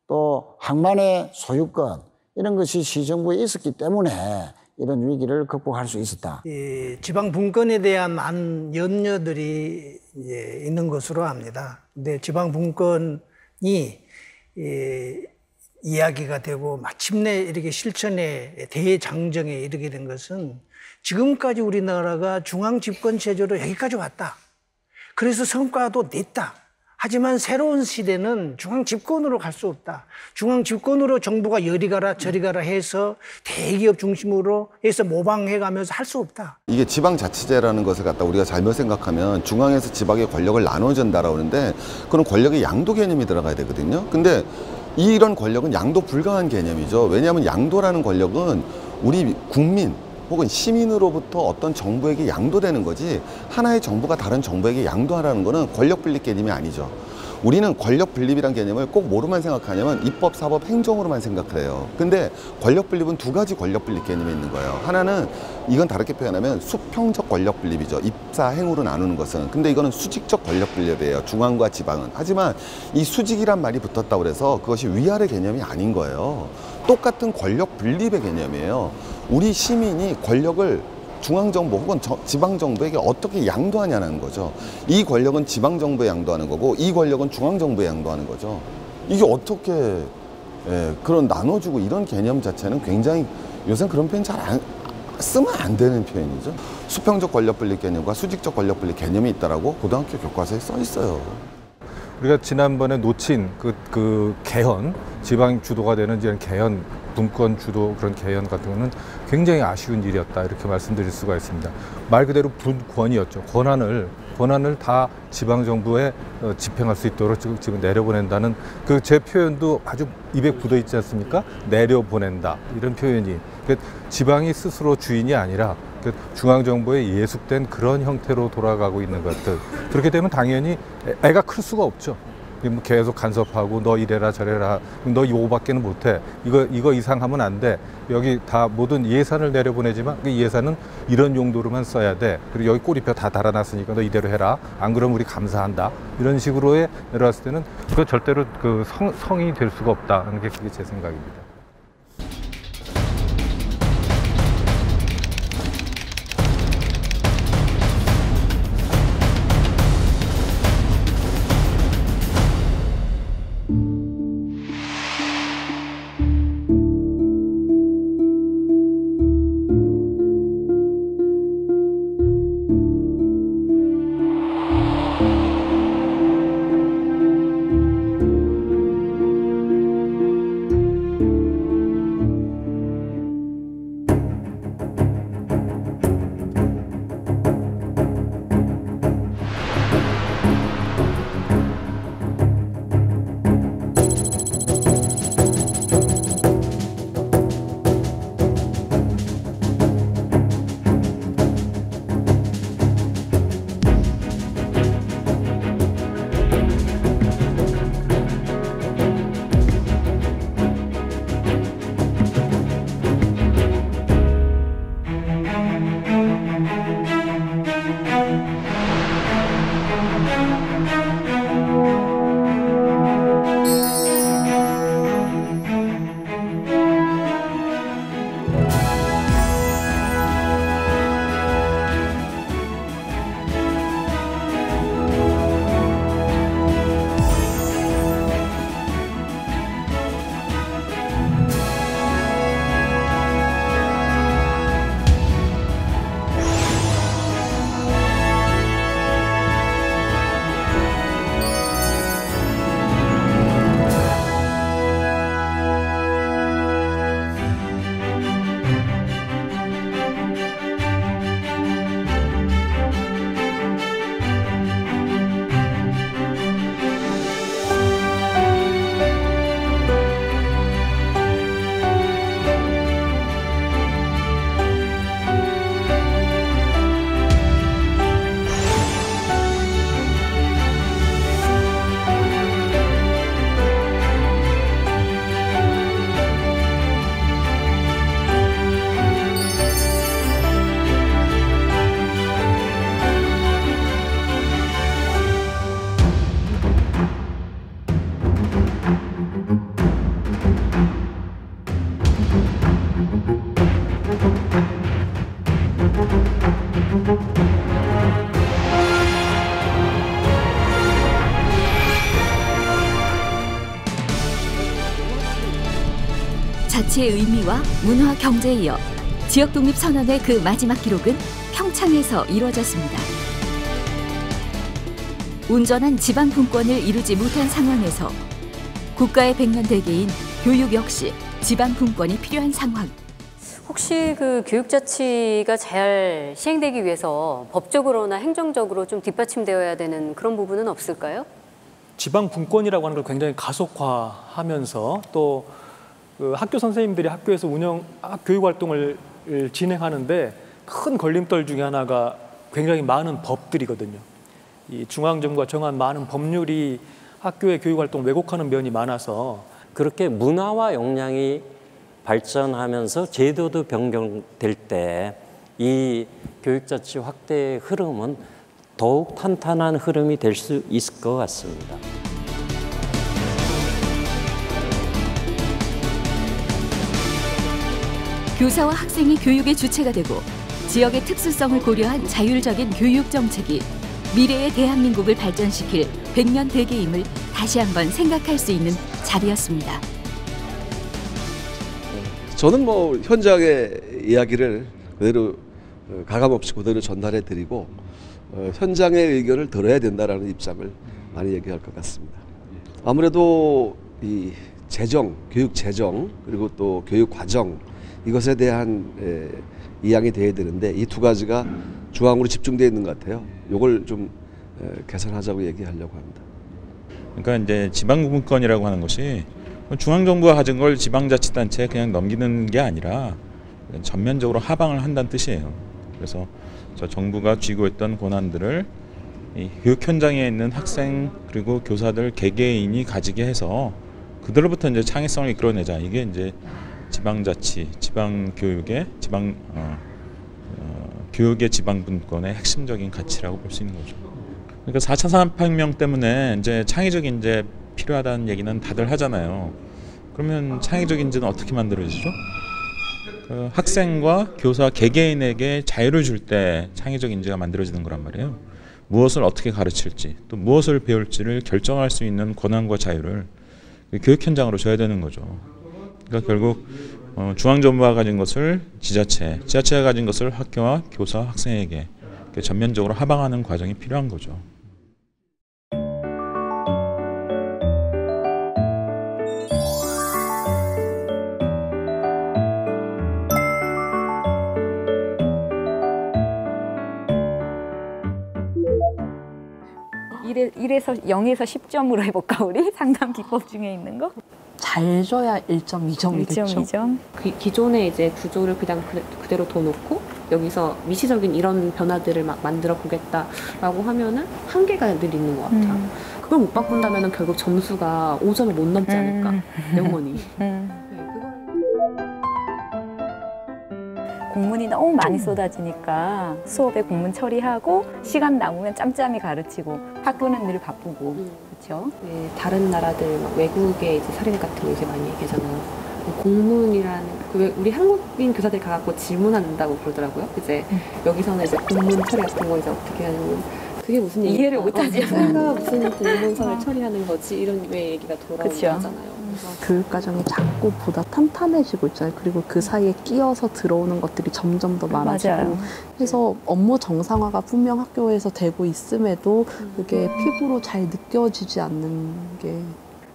또 항만의 소유권 이런 것이 시정부에 있었기 때문에 이런 위기를 극복할 수 있었다.
이 지방분권에 대한 많은 염려들이 이제 있는 것으로 압니다. 근데 지방분권이 이야기가 되고 마침내 이렇게 실천의 대장정에 이르게 된 것은 지금까지 우리나라가 중앙집권체제로 여기까지 왔다. 그래서 성과도 냈다. 하지만 새로운 시대는 중앙집권으로 갈 수 없다. 중앙집권으로 정부가 여리 가라 저리 가라 해서 대기업 중심으로 해서 모방해가면서 할 수 없다.
이게 지방자치제라는 것을 갖다 우리가 잘못 생각하면 중앙에서 지방의 권력을 나눠준다라고 하는데 그런 권력의 양도 개념이 들어가야 되거든요. 근데 이런 권력은 양도 불가한 개념이죠. 왜냐하면 양도라는 권력은 우리 국민 혹은 시민으로부터 어떤 정부에게 양도되는 거지 하나의 정부가 다른 정부에게 양도하라는 거는 권력 분립 개념이 아니죠. 우리는 권력 분립이란 개념을 꼭 뭐로만 생각하냐면 입법, 사법, 행정으로만 생각을 해요. 근데 권력 분립은 두 가지 권력 분립 개념이 있는 거예요. 하나는 이건 다르게 표현하면 수평적 권력 분립이죠. 입사, 행으로 나누는 것은. 근데 이거는 수직적 권력 분립이에요. 중앙과 지방은. 하지만 이 수직이란 말이 붙었다고 해서 그것이 위아래 개념이 아닌 거예요. 똑같은 권력 분립의 개념이에요. 우리 시민이 권력을 중앙정부 혹은 지방정부에게 어떻게 양도하냐는 거죠. 이 권력은 지방정부에 양도하는 거고 이 권력은 중앙정부에 양도하는 거죠. 이게 어떻게 그런 나눠주고 이런 개념 자체는 굉장히 요새는 그런 표현 잘 쓰면 안 되는 표현이죠. 수평적 권력 분립 개념과 수직적 권력 분립 개념이 있다라고 고등학교 교과서에 써 있어요.
우리가 지난번에 놓친 그 개헌, 지방 주도가 되는 이런 개헌, 분권 주도 그런 개헌 같은 거는 굉장히 아쉬운 일이었다 이렇게 말씀드릴 수가 있습니다. 말 그대로 분권이었죠. 권한을 다 지방 정부에 집행할 수 있도록 지금 내려보낸다는 그 제 표현도 아주 입에 굳어 있지 않습니까? 내려보낸다 이런 표현이 지방이 스스로 주인이 아니라 중앙 정부에 예속된 그런 형태로 돌아가고 있는 것들. 그렇게 되면 당연히 애가 클 수가 없죠. 계속 간섭하고 너 이래라 저래라 너 이거밖에는 못해 이거 이상 하면 안 돼 여기 다 모든 예산을 내려보내지만 그 예산은 이런 용도로만 써야 돼 그리고 여기 꼬리표 다 달아놨으니까 너 이대로 해라 안 그러면 우리 감사한다 이런 식으로 내려왔을 때는 그거 절대로 그 성이 될 수가 없다는 게 그게 제 생각입니다.
자치의 의미와 문화 경제에 이어 지역 독립 선언의 그 마지막 기록은 평창에서 이루어졌습니다. 온전한 지방 분권을 이루지 못한 상황에서 국가의 백년대계인 교육 역시 지방 분권이 필요한 상황.
혹시 그 교육자치가 잘 시행되기 위해서 법적으로나 행정적으로 좀 뒷받침되어야 되는 그런 부분은 없을까요?
지방 분권이라고 하는 걸 굉장히 가속화하면서 또 그 학교 선생님들이 학교에서 교육 활동을 진행하는데 큰 걸림돌 중에 하나가 굉장히 많은 법들이거든요. 이 중앙정부가 정한 많은 법률이 학교의 교육 활동 왜곡하는 면이 많아서
그렇게 문화와 역량이 발전하면서 제도도 변경될 때 이 교육자치 확대의 흐름은 더욱 탄탄한 흐름이 될 수 있을 것 같습니다.
교사와 학생이 교육의 주체가 되고 지역의 특수성을 고려한 자율적인 교육 정책이 미래의 대한민국을 발전시킬 백년 대계임을 다시 한번 생각할 수 있는 자리였습니다.
저는 뭐 현장의 이야기를 그대로 가감없이 그대로 전달해드리고 현장의 의견을 들어야 된다라는 입장을 많이 얘기할 것 같습니다. 아무래도 이 재정, 교육 재정 그리고 또 교육 과정 이것에 대한 이양이 돼야 되는데 이 두 가지가 중앙으로 집중되어 있는 것 같아요. 이걸 좀 개선하자고 얘기하려고 합니다.
그러니까 이제 지방분권이라고 하는 것이 중앙정부가 가진 걸 지방자치단체에 그냥 넘기는 게 아니라 전면적으로 하방을 한다는 뜻이에요. 그래서 저 정부가 쥐고 있던 권한들을 이 교육 현장에 있는 학생 그리고 교사들 개개인이 가지게 해서 그들로부터 이제 창의성을 이끌어내자. 이게 이제 지방자치, 지방교육의 교육의 지방분권의 핵심적인 가치라고 볼 수 있는 거죠. 그러니까 4차 산업혁명 때문에 이제 창의적 인재 필요하다는 얘기는 다들 하잖아요. 그러면 창의적 인재는 어떻게 만들어지죠? 그 학생과 교사 개개인에게 자유를 줄 때 창의적 인재가 만들어지는 거란 말이에요. 무엇을 어떻게 가르칠지, 또 무엇을 배울지를 결정할 수 있는 권한과 자유를 교육 현장으로 줘야 되는 거죠. 그러니까 결국 중앙정부가 가진 것을 지자체가 가진 것을 학교와 교사, 학생에게 전면적으로 하방하는 과정이 필요한 거죠.
일에서 0에서 10점으로 해볼까 우리? 상담 기법 중에 있는 거?
잘 줘야 1.2점이겠죠.
1.2점.
기존의 이제 구조를 그냥 그대로 둬놓고 여기서 미시적인 이런 변화들을 막 만들어 보겠다라고 하면은 한계가 늘 있는 것 같아요. 그걸 못 바꾼다면은 결국 점수가 5점을 못 넘지 않을까? 영원히.
공문이 너무 많이 쏟아지니까 수업에 공문 처리하고 시간 남으면 짬짬이 가르치고 학교는 늘 바쁘고 그렇죠?
네, 다른 나라들 외국의 이제 사례 같은 거 이제 많이 얘기하잖아요. 공문이라는 우리 한국인 교사들이 가갖고 질문한다고 그러더라고요. 이제 여기서는 이제 공문 처리 같은 거 이제 어떻게 하는 그게 무슨
이해를 못하지.
내가 무슨 공문서를 처리하는 거지 이런 왜 얘기가 돌아오잖아요. 교육 과정이 자꾸 보다 탄탄해지고 있잖아요. 그리고 그 사이에 끼어서 들어오는 것들이 점점 더 많아지고
맞아요.
그래서 업무 정상화가 분명 학교에서 되고 있음에도 그게 피부로 잘 느껴지지 않는 게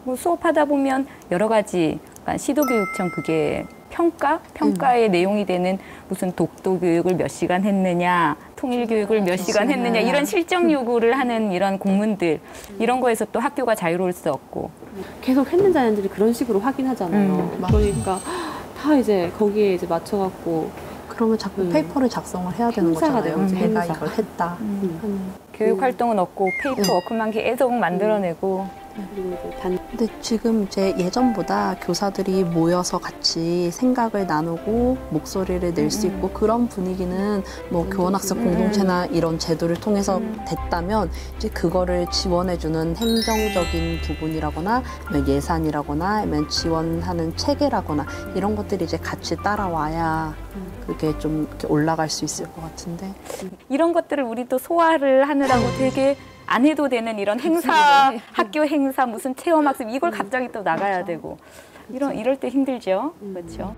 뭐 수업하다 보면 여러 가지 시도교육청 그게 평가의 내용이 되는 무슨 독도 교육을 몇 시간 했느냐, 통일 교육을 몇 시간 했느냐 이런 실적 요구를 하는 이런 공문들 이런 거에서 또 학교가 자유로울 수 없고
계속 했는지 안 했는지 그런 식으로 확인하잖아요. 그러니까 다 이제 거기에 이제 맞춰갖고 그러면 자꾸 페이퍼를 작성을 해야 되는 거잖아요. 내가 이걸 했다.
교육 활동은 없고 페이퍼 워크만 계속 만들어내고.
근데 지금 이제 예전보다 교사들이 모여서 같이 생각을 나누고 목소리를 낼 수 있고 그런 분위기는 뭐 교원학습 공동체나 이런 제도를 통해서 됐다면 이제 그거를 지원해주는 행정적인 부분이라거나 예산이라거나 아니면 지원하는 체계라거나 이런 것들이 이제 같이 따라와야 그게 좀 이렇게 올라갈 수 있을 것 같은데
이런 것들을 우리도 소화를 하느라고 되게 안 해도 되는 이런 행사, 학교 행사, 무슨 체험학습 이걸 갑자기 또 나가야 되고 이럴 때 힘들죠. 그렇죠.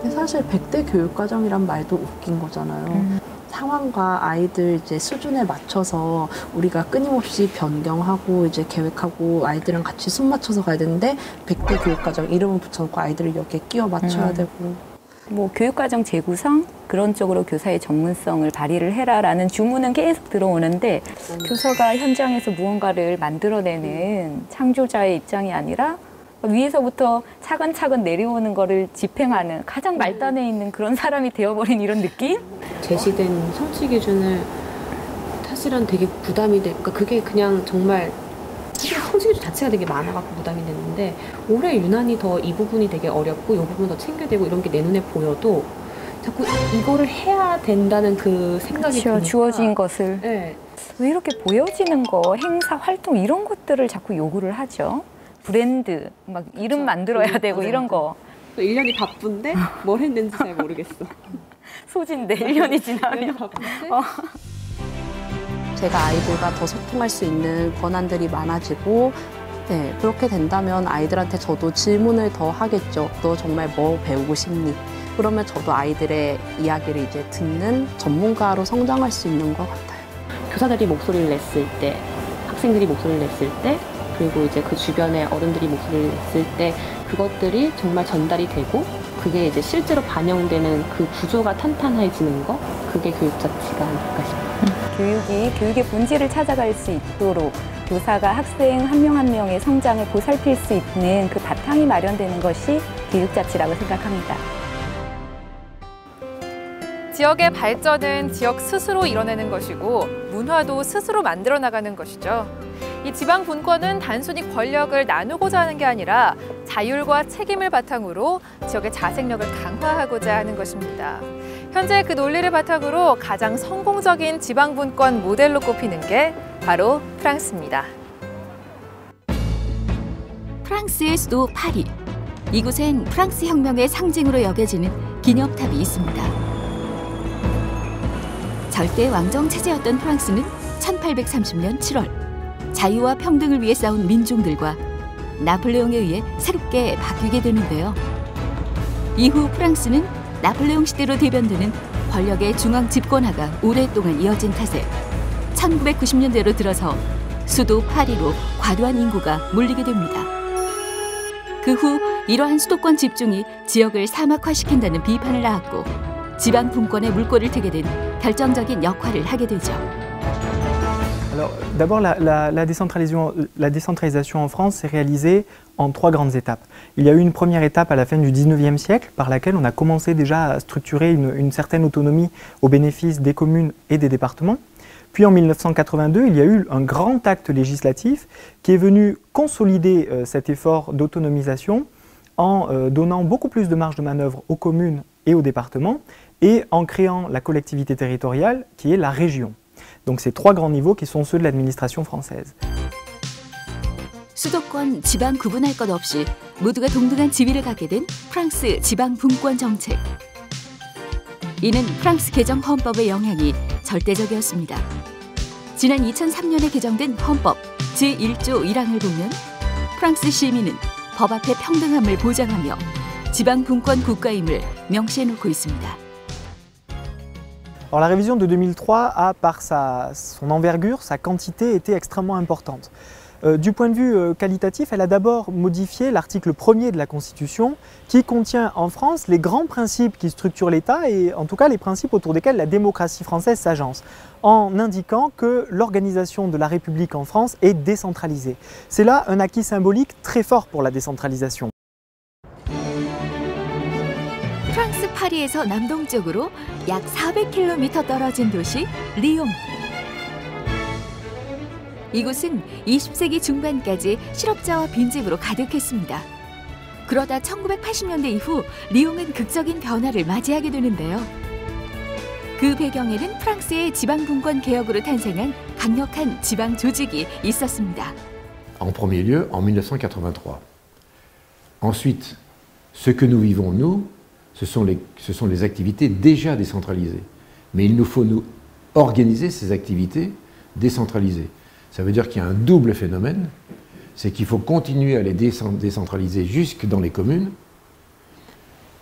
사실 100대 교육과정이란 말도 웃긴 거잖아요. 상황과 아이들 이제 수준에 맞춰서 우리가 끊임없이 변경하고 이제 계획하고 아이들이랑 같이 숨 맞춰서 가야 되는데 100대 교육과정 이름을 붙여놓고 아이들을 여기에 끼워 맞춰야 되고.
뭐 교육과정 재구성 그런 쪽으로 교사의 전문성을 발휘를 해라라는 주문은 계속 들어오는데 교사가 현장에서 무언가를 만들어내는 창조자의 입장이 아니라 위에서부터 차근차근 내려오는 거를 집행하는 가장 말단에 있는 그런 사람이 되어버린 이런 느낌?
제시된 성취 기준을 사실은 되게 부담이 돼. 그러니까 그게 그냥 정말 성취 기준 자체가 되게 많아갖고 부담이 됐는데 올해 유난히 더 이 부분이 되게 어렵고 이 부분 더 챙겨야 되고 이런 게 내 눈에 보여도 자꾸 이거를 해야 된다는 그 생각이 드니까
주어진 것을
네.
왜 이렇게 보여지는 거, 행사, 활동 이런 것들을 자꾸 요구를 하죠. 브랜드, 막 이름 만들어야 되고 이런 거.
1년이 바쁜데 뭘 했는지 잘 모르겠어.
소진데 1년이 지나면.
바쁜데? 제가 아이들과 더 소통할 수 있는 권한들이 많아지고 네, 그렇게 된다면 아이들한테 저도 질문을 더 하겠죠. 너 정말 뭐 배우고 싶니? 그러면 저도 아이들의 이야기를 이제 듣는 전문가로 성장할 수 있는 것 같아요. 교사들이 목소리를 냈을 때, 학생들이 목소리를 냈을 때, 그리고 이제 그 주변에 어른들이 목소리를 냈을 때 그것들이 정말 전달이 되고 그게 이제 실제로 반영되는 그 구조가 탄탄해지는 거 그게 교육자치가 아닐까 싶어요.
교육의 본질을 찾아갈 수 있도록 교사가 학생 한 명 한 명의 성장을 보살필 수 있는 그 바탕이 마련되는 것이 교육자치라고 생각합니다.
지역의 발전은 지역 스스로 이뤄내는 것이고 문화도 스스로 만들어 나가는 것이죠. 이 지방 분권은 단순히 권력을 나누고자 하는 게 아니라 자율과 책임을 바탕으로 지역의 자생력을 강화하고자 하는 것입니다. 현재 그 논리를 바탕으로 가장 성공적인 지방 분권 모델로 꼽히는 게 바로 프랑스입니다.
프랑스의 수도 파리. 이곳엔 프랑스 혁명의 상징으로 여겨지는 기념탑이 있습니다. 절대 왕정 체제였던 프랑스는 1830년 7월 자유와 평등을 위해 싸운 민중들과 나폴레옹에 의해 새롭게 바뀌게 되는데요. 이후 프랑스는 나폴레옹 시대로 대변되는 권력의 중앙 집권화가 오랫동안 이어진 탓에 1990년대로 들어서 수도 파리로 과도한 인구가 몰리게 됩니다. 그 후 이러한 수도권 집중이 지역을 사막화시킨다는 비판을 낳았고 지방 분권의 물꼬를 트게 된 결정적인 역할을 하게 되죠.
Alors, d'abord, la décentralisation en France s'est réalisée en 3 grandes étapes. Il y a eu une première étape à la fin du 19e siècle par laquelle on a commencé déjà à structurer une certaine autonomie au bénéfice des communes et des départements. Puis en 1982, il y a eu un grand acte législatif qui est venu consolider cet effort d'autonomisation en donnant beaucoup plus de marge de manœuvre aux communes et aux départements et en créant la collectivité territoriale qui est la région. Donc ces 3 grands niveaux qui sont ceux de l'administration française.
수도권, 지방 구분할 것 없이 모두가 동등한 지위를 갖게 된 프랑스 지방 분권 정책. 이는 프랑스 개정 헌법의 영향이 절대적이었습니다. 지난 2003년에 개정된 헌법 제1조 1항을 보면 프랑스 시민은 법 앞에 평등함을 보장하며 지방 분권 국가임을 명시해놓고 있습니다.
Alors, la révision de 2003 a, par son envergure, sa quantité, été extrêmement importante. Du point de vue qualitatif, elle a d'abord modifié l'article 1er de la Constitution qui contient en France les grands principes qui structurent l'État et en tout cas les principes autour desquels la démocratie française s'agence, en indiquant que l'organisation de la République en France est décentralisée. C'est là un acquis symbolique très fort pour la décentralisation.
프랑스 파리에서 남동쪽으로 약 400km 떨어진 도시 리옹. 이곳은 20세기 중반까지 실업자와 빈집으로 가득했습니다. 그러다 1980년대 이후 리옹은 극적인 변화를 맞이하게 되는데요. 그 배경에는 프랑스의 지방 분권 개혁으로 탄생한 강력한 지방 조직이 있었습니다.
En premier lieu, en 1983. Ensuite, ce que nous vivons, nous, ce sont les activités déjà décentralisées. Mais il nous faut organiser ces activités décentralisées. Ça veut dire qu'il y a un double phénomène, c'est qu'il faut continuer à les décentraliser jusque dans les communes,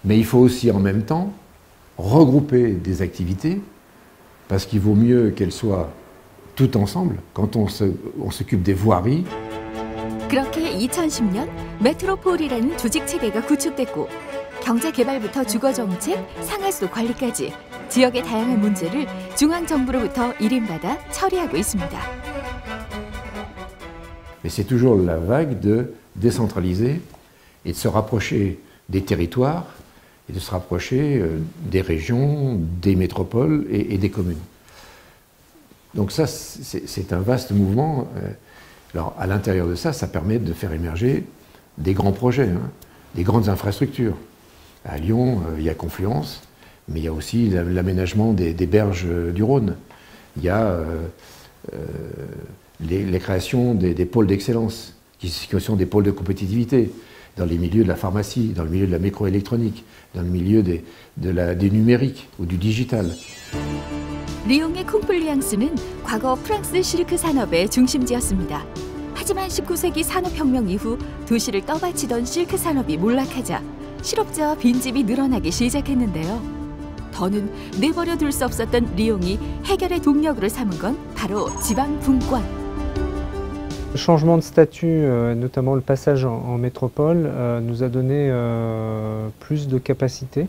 mais il faut aussi en même temps regrouper des activités, parce qu'il vaut mieux qu'elles soient toutes ensemble quand on s'occupe des voiries.
그렇게 2010년 메트로폴이라는 조직 체계가 구축됐고 경제 개발부터 주거 정책, 상하수 관리까지 지역의 다양한 문제를 중앙 정부로부터 일임받아 처리하고 있습니다.
Mais c'est toujours la vague de décentraliser et de se rapprocher des territoires et de se rapprocher des régions, des métropoles et des communes. Donc ça, c'est un vaste mouvement. Alors à l'intérieur de ça, ça permet de faire émerger des grands projets, hein, des grandes infrastructures. À Lyon, il y a Confluence, mais il y a aussi l'aménagement des berges du Rhône. Il y a les créations des pôles d'excellence, qui sont des pôles de compétitivité, dans les milieux de la pharmacie, dans le milieu de la microélectronique, dans le milieu du numérique ou du digital.
리옹의 콩플리앙스는 과거 프랑스 실크 산업의 중심지였습니다. 하지만 19세기 산업혁명 이후 도시를 떠받치던 실크 산업이 몰락하자 실업자와 빈집이 늘어나기 시작했는데요. 더는 내버려 둘 수 없었던 리옹이 해결의 동력으로 삼은 건 바로 지방 분권.
Le changement de statut, notamment le passage en métropole, nous a donné plus de capacité,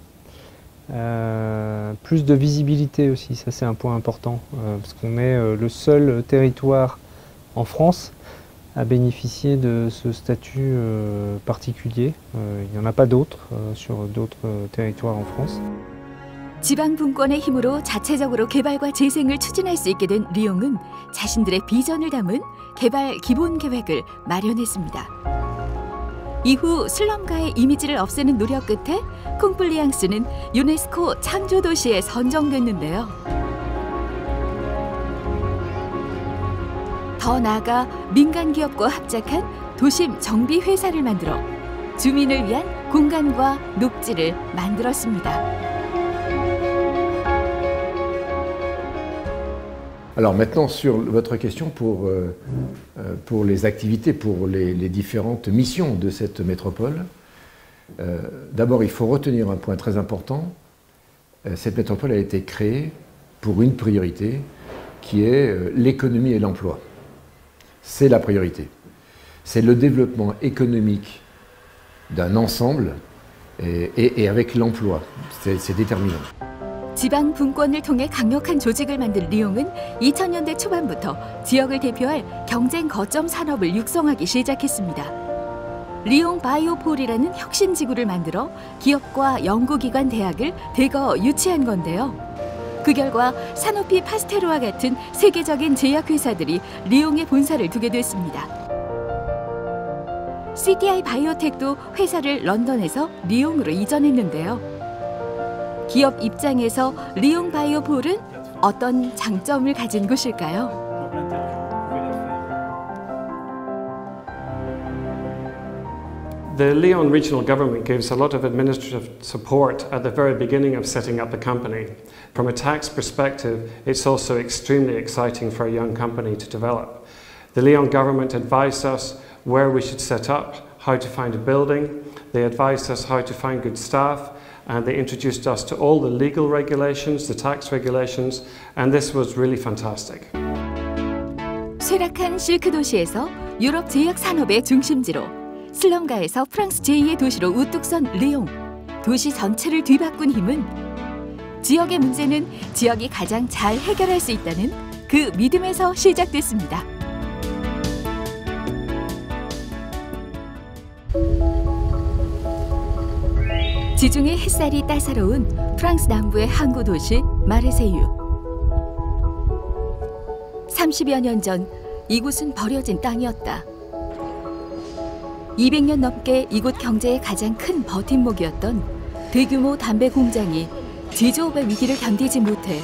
plus de visibilité aussi, ça c'est un point important, parce qu'on est le seul territoire en France à bénéficier de ce statut particulier. Il n'y en a pas d'autres sur d'autres territoires en France.
지방 분권의 힘으로 자체적으로 개발과 재생을 추진할 수 있게 된 리옹은 자신들의 비전을 담은 개발 기본 계획을 마련했습니다. 이후 슬럼가의 이미지를 없애는 노력 끝에 콩플리앙스는 유네스코 창조 도시에 선정됐는데요. 더 나아가 민간 기업과 합작한 도심 정비 회사를 만들어 주민을 위한 공간과 녹지를 만들었습니다.
Alors maintenant, sur votre question pour les activités, pour les différentes missions de cette métropole, d'abord il faut retenir un point très important. Cette métropole a été créée pour une priorité qui est l'économie et l'emploi. C'est la priorité. C'est le développement économique d'un ensemble et avec l'emploi. C'est déterminant.
지방 분권을 통해 강력한 조직을 만든 리옹은 2000년대 초반부터 지역을 대표할 경쟁 거점 산업을 육성하기 시작했습니다. 리옹 바이오폴이라는 혁신 지구를 만들어 기업과 연구기관, 대학을 대거 유치한 건데요. 그 결과 사노피 파스테르와 같은 세계적인 제약회사들이 리옹에 본사를 두게 됐습니다. CTI 바이오텍도 회사를 런던에서 리옹으로 이전했는데요. 기업 입장에서 리옹 바이오폴은 어떤 장점을 가진 곳일까요?
The Lyon regional government gives a lot of administrative support at the very beginning of setting up the company. From a tax perspective, it's also extremely exciting for a young company to develop. The Lyon government advised us where we should set up, how to find a building. They advised us how to find good staff. And they introduced us to all the legal regulations, the tax regulations, and this was really fantastic.
쇠락한 실크 도시에서 유럽 제약 산업의 중심지로 슬럼가에서 프랑스 제2의 도시로 우뚝 선 리옹. 도시 전체를 뒤바꾼 힘은 지역의 문제는 지역이 가장 잘 해결할 수 있다는 그 믿음에서 시작됐습니다. 지중해 햇살이 따사로운 프랑스 남부의 항구 도시 마르세유. 30여 년 전 이곳은 버려진 땅이었다. 200년 넘게 이곳 경제의 가장 큰 버팀목이었던 대규모 담배 공장이 제조업의 위기를 견디지 못해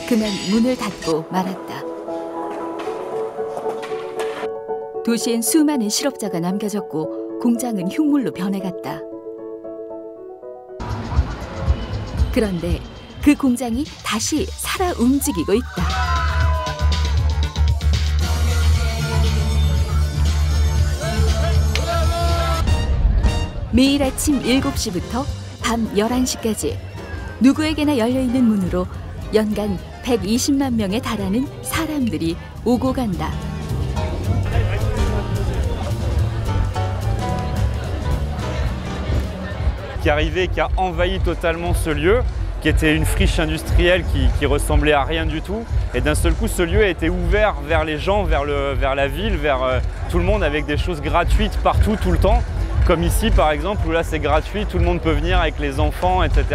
그만 문을 닫고 말았다. 도시엔 수많은 실업자가 남겨졌고 공장은 흉물로 변해갔다. 그런데 그 공장이 다시 살아 움직이고 있다. 매일 아침 7시부터 밤 11시까지 누구에게나 열려있는 문으로 연간 120만 명에 달하는 사람들이 오고 간다.
Qui est arrivé, qui a envahi totalement ce lieu, qui était une friche industrielle qui ressemblait à rien du tout. Et d'un seul coup, ce lieu a été ouvert vers les gens, vers la ville, vers tout le monde, avec des choses gratuites partout, tout le temps. Comme ici, par exemple, où là c'est gratuit, tout le monde peut venir avec les enfants, etc.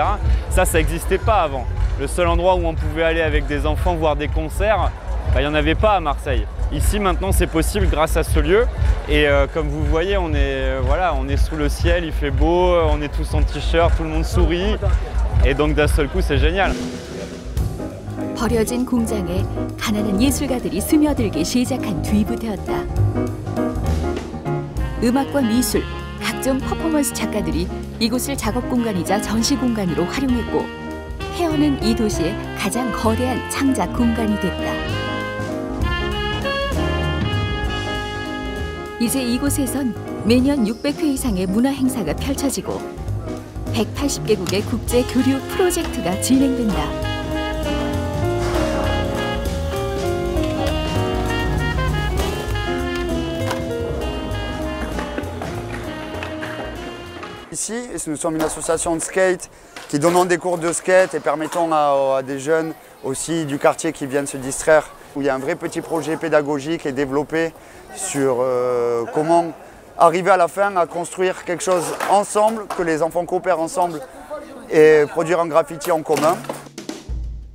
Ça n'existait pas avant. Le seul endroit où on pouvait aller avec des enfants voir des concerts, il n'y en avait pas à Marseille. Ici, maintenant, c'est possible grâce à ce lieu. Et comme vous voyez, on est sous le ciel, il fait beau, on est tous en t-shirt, tout le monde sourit. Et donc, d'un seul coup, c'est génial.
버려진 공장에 가난한 예술가들이 스며들기 시작한 뒤부터였다. 음악과 미술, 각종 퍼포먼스 작가들이 이곳을 작업 공간이자 전시 공간으로 활용했고 헤어는 이 도시의 가장 거대한 창작 공간이 됐다. 이제 이곳에선 매년 600회 이상의 문화 행사가 펼쳐지고 180개국의 국제 교류 프로젝트가 진행된다.
Ici, nous sommes une association de skate qui donnons des cours de skate et permettons à des jeunes aussi du quartier qui viennent se distraire, où il y a un vrai petit projet pédagogique et développé sur comment arriver à la fin à construire quelque chose ensemble, que les enfants coopèrent ensemble et produire un graffiti en commun.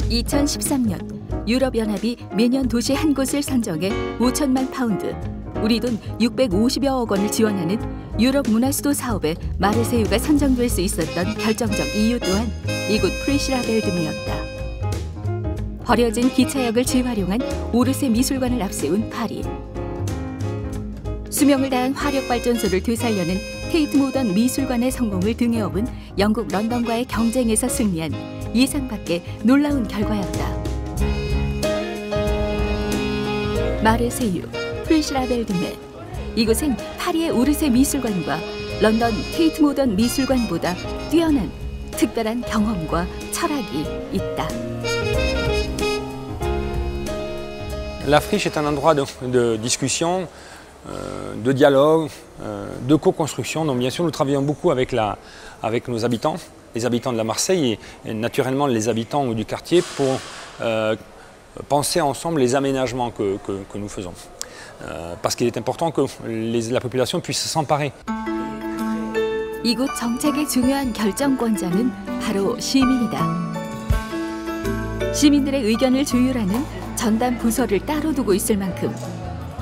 2013년 유럽연합이 매년 도시 한 곳을 선정해 5천만 파운드, 우리 돈 650여억 원을 지원하는 유럽 문화수도 사업에 마르세유가 선정될 수 있었던 결정적 이유 또한 이곳 프리시라벨드메였다. 버려진 기차역을 재활용한 오르세 미술관을 앞세운 파리. 수명을 다한 화력발전소를 되살려는 테이트 모던 미술관의 성공을 등에 업은 영국 런던과의 경쟁에서 승리한 예상 밖의 놀라운 결과였다. 마르세유, 프리시라벨드메. 이곳엔 파리의 오르세 미술관과 런던 테이트 모던 미술관보다 뛰어난 특별한 경험과 철학이 있다.
La friche est un endroit de discussion, de dialogue, de co-construction. Donc bien sûr, nous travaillons beaucoup avec nos habitants, les habitants de la Marseille et naturellement les habitants du quartier pour penser ensemble les aménagements que nous faisons. Parce qu'il est important que la population puisse s'emparer.
이곳 정책의 중요한 결정권자는 바로 시민이다. 시민들의 의견을 조율하는 전담 부서를 따로 두고 있을 만큼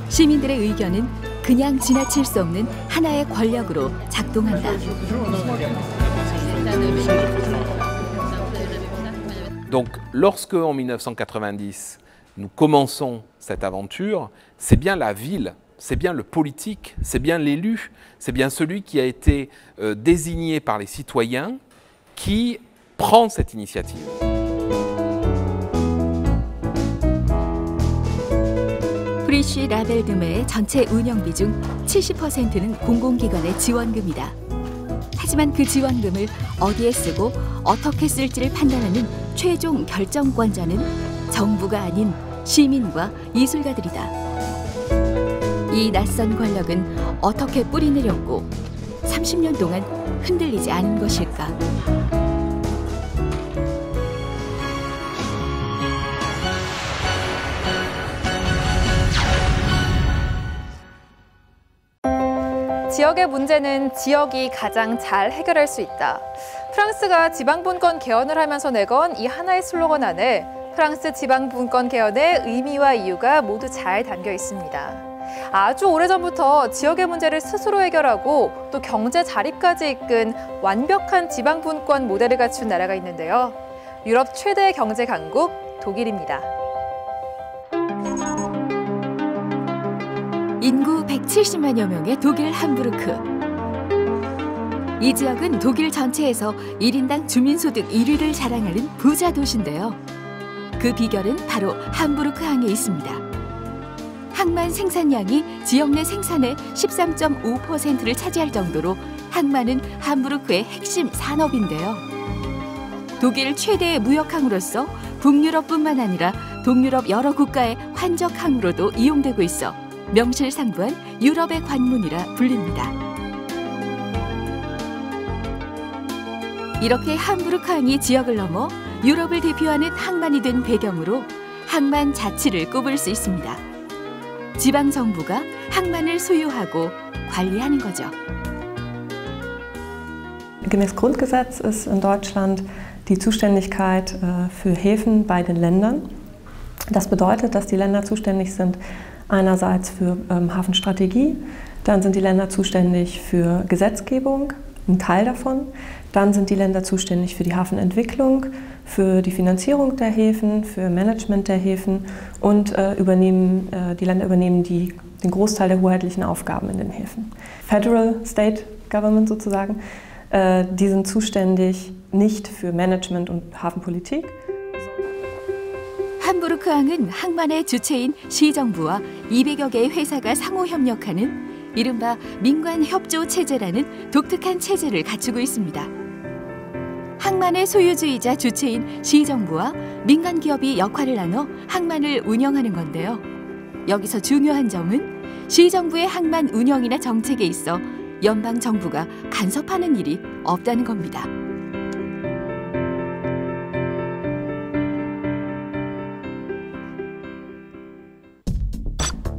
시민들의 의견은 그냥 지나칠 수 없는 하나의 권력으로 작동한다.
Donc, lorsque en 1990 nous commençons cette aventure, c'est bien la ville, c'est bien le politique, c'est bien l'élu, c'est bien celui qui a été désigné par les citoyens qui prend cette initiative.
프리시라벨드메의 전체 운영비 중 70%는 공공기관의 지원금이다. 하지만 그 지원금을 어디에 쓰고 어떻게 쓸지를 판단하는 최종 결정권자는 정부가 아닌 시민과 예술가들이다. 이 낯선 권력은 어떻게 뿌리 내렸고 30년 동안 흔들리지 않은 것일까?
지역의 문제는 지역이 가장 잘 해결할 수 있다. 프랑스가 지방분권 개헌을 하면서 내건 이 하나의 슬로건 안에 프랑스 지방분권 개헌의 의미와 이유가 모두 잘 담겨 있습니다. 아주 오래전부터 지역의 문제를 스스로 해결하고 또 경제 자립까지 이끈 완벽한 지방분권 모델을 갖춘 나라가 있는데요. 유럽 최대 경제 강국 독일입니다.
인구 170만여 명의 독일 함부르크. 이 지역은 독일 전체에서 1인당 주민소득 1위를 자랑하는 부자 도시인데요. 그 비결은 바로 함부르크항에 있습니다. 항만 생산량이 지역 내 생산의 13.5%를 차지할 정도로 항만은 함부르크의 핵심 산업인데요. 독일 최대의 무역항으로서 북유럽뿐만 아니라 동유럽 여러 국가의 환적항으로도 이용되고 있어 명실상부한 유럽의 관문이라 불립니다. 이렇게 함부르크항이 지역을 넘어 유럽을 대표하는 항만이 된 배경으로 항만 자치를 꼽을 수 있습니다. 지방 정부가 항만을 소유하고 관리하는 거죠.
Gemäß Grundgesetz ist in Deutschland die Zuständigkeit für Häfen bei den Ländern. Das bedeutet, dass die Länder zuständig sind einerseits für Hafenstrategie, dann sind die Länder zuständig für Gesetzgebung, ein Teil davon. Dann sind die Länder zuständig für die Hafenentwicklung, für die Finanzierung der Häfen, für Management der Häfen und die Länder übernehmen den Großteil der hoheitlichen Aufgaben in den Häfen. Federal State Government sozusagen, die sind zuständig nicht für Management und Hafenpolitik.
함부르크항은 항만의 주체인 시정부와 200여 개의 회사가 상호 협력하는 이른바 민관협조체제라는 독특한 체제를 갖추고 있습니다. 항만의 소유주이자 주체인 시정부와 민간기업이 역할을 나눠 항만을 운영하는 건데요. 여기서 중요한 점은 시정부의 항만 운영이나 정책에 있어 연방정부가 간섭하는 일이 없다는 겁니다.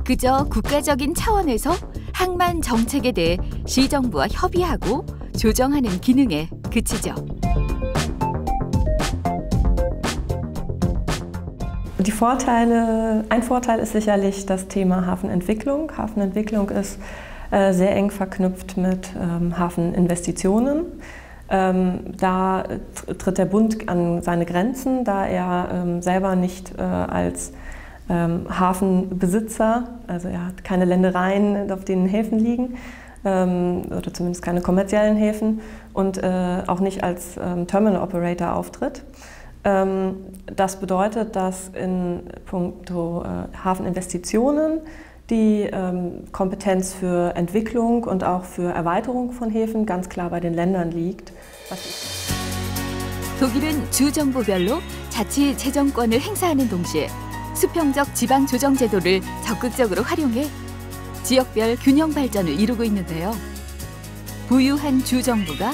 그저 국가적인 차원에서 항만 정책에 대해 시정부와 협의하고 조정하는 기능에 그치죠.
Ein Vorteil ist sicherlich das Thema Hafenentwicklung. Hafenentwicklung ist sehr eng verknüpft mit Hafeninvestitionen. Da tritt der Bund an seine Grenzen, da er selber nicht als Hafenbesitzer, also er hat keine Ländereien, auf denen Häfen liegen, oder zumindest keine kommerziellen Häfen und auch nicht als Terminal Operator auftritt. Das bedeutet, dass in puncto Hafeninvestitionen die Kompetenz für Entwicklung und auch für Erweiterung von Häfen ganz klar bei den Ländern liegt.
독일은 주정부별로 자치 재정권을 행사하는 동시에 수평적 지방 조정 제도를 적극적으로 활용해 지역별 균형 발전을 이루고 있는데요. 부유한 주정부가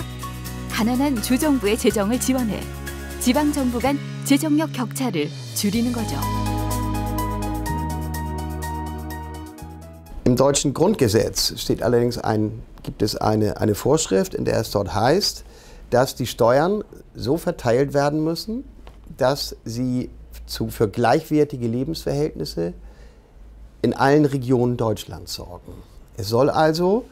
가난한 주정부의 재정을 지원해 지방 정부 간 재정력 격차를 줄이는 거죠.
Im deutschen Grundgesetz gibt es eine Vorschrift, in der es dort heißt, dass die Steuern so verteilt werden müssen, dass sie für gleichwertige Lebensverhältnisse in allen Regionen Deutschlands sorgen. Es soll also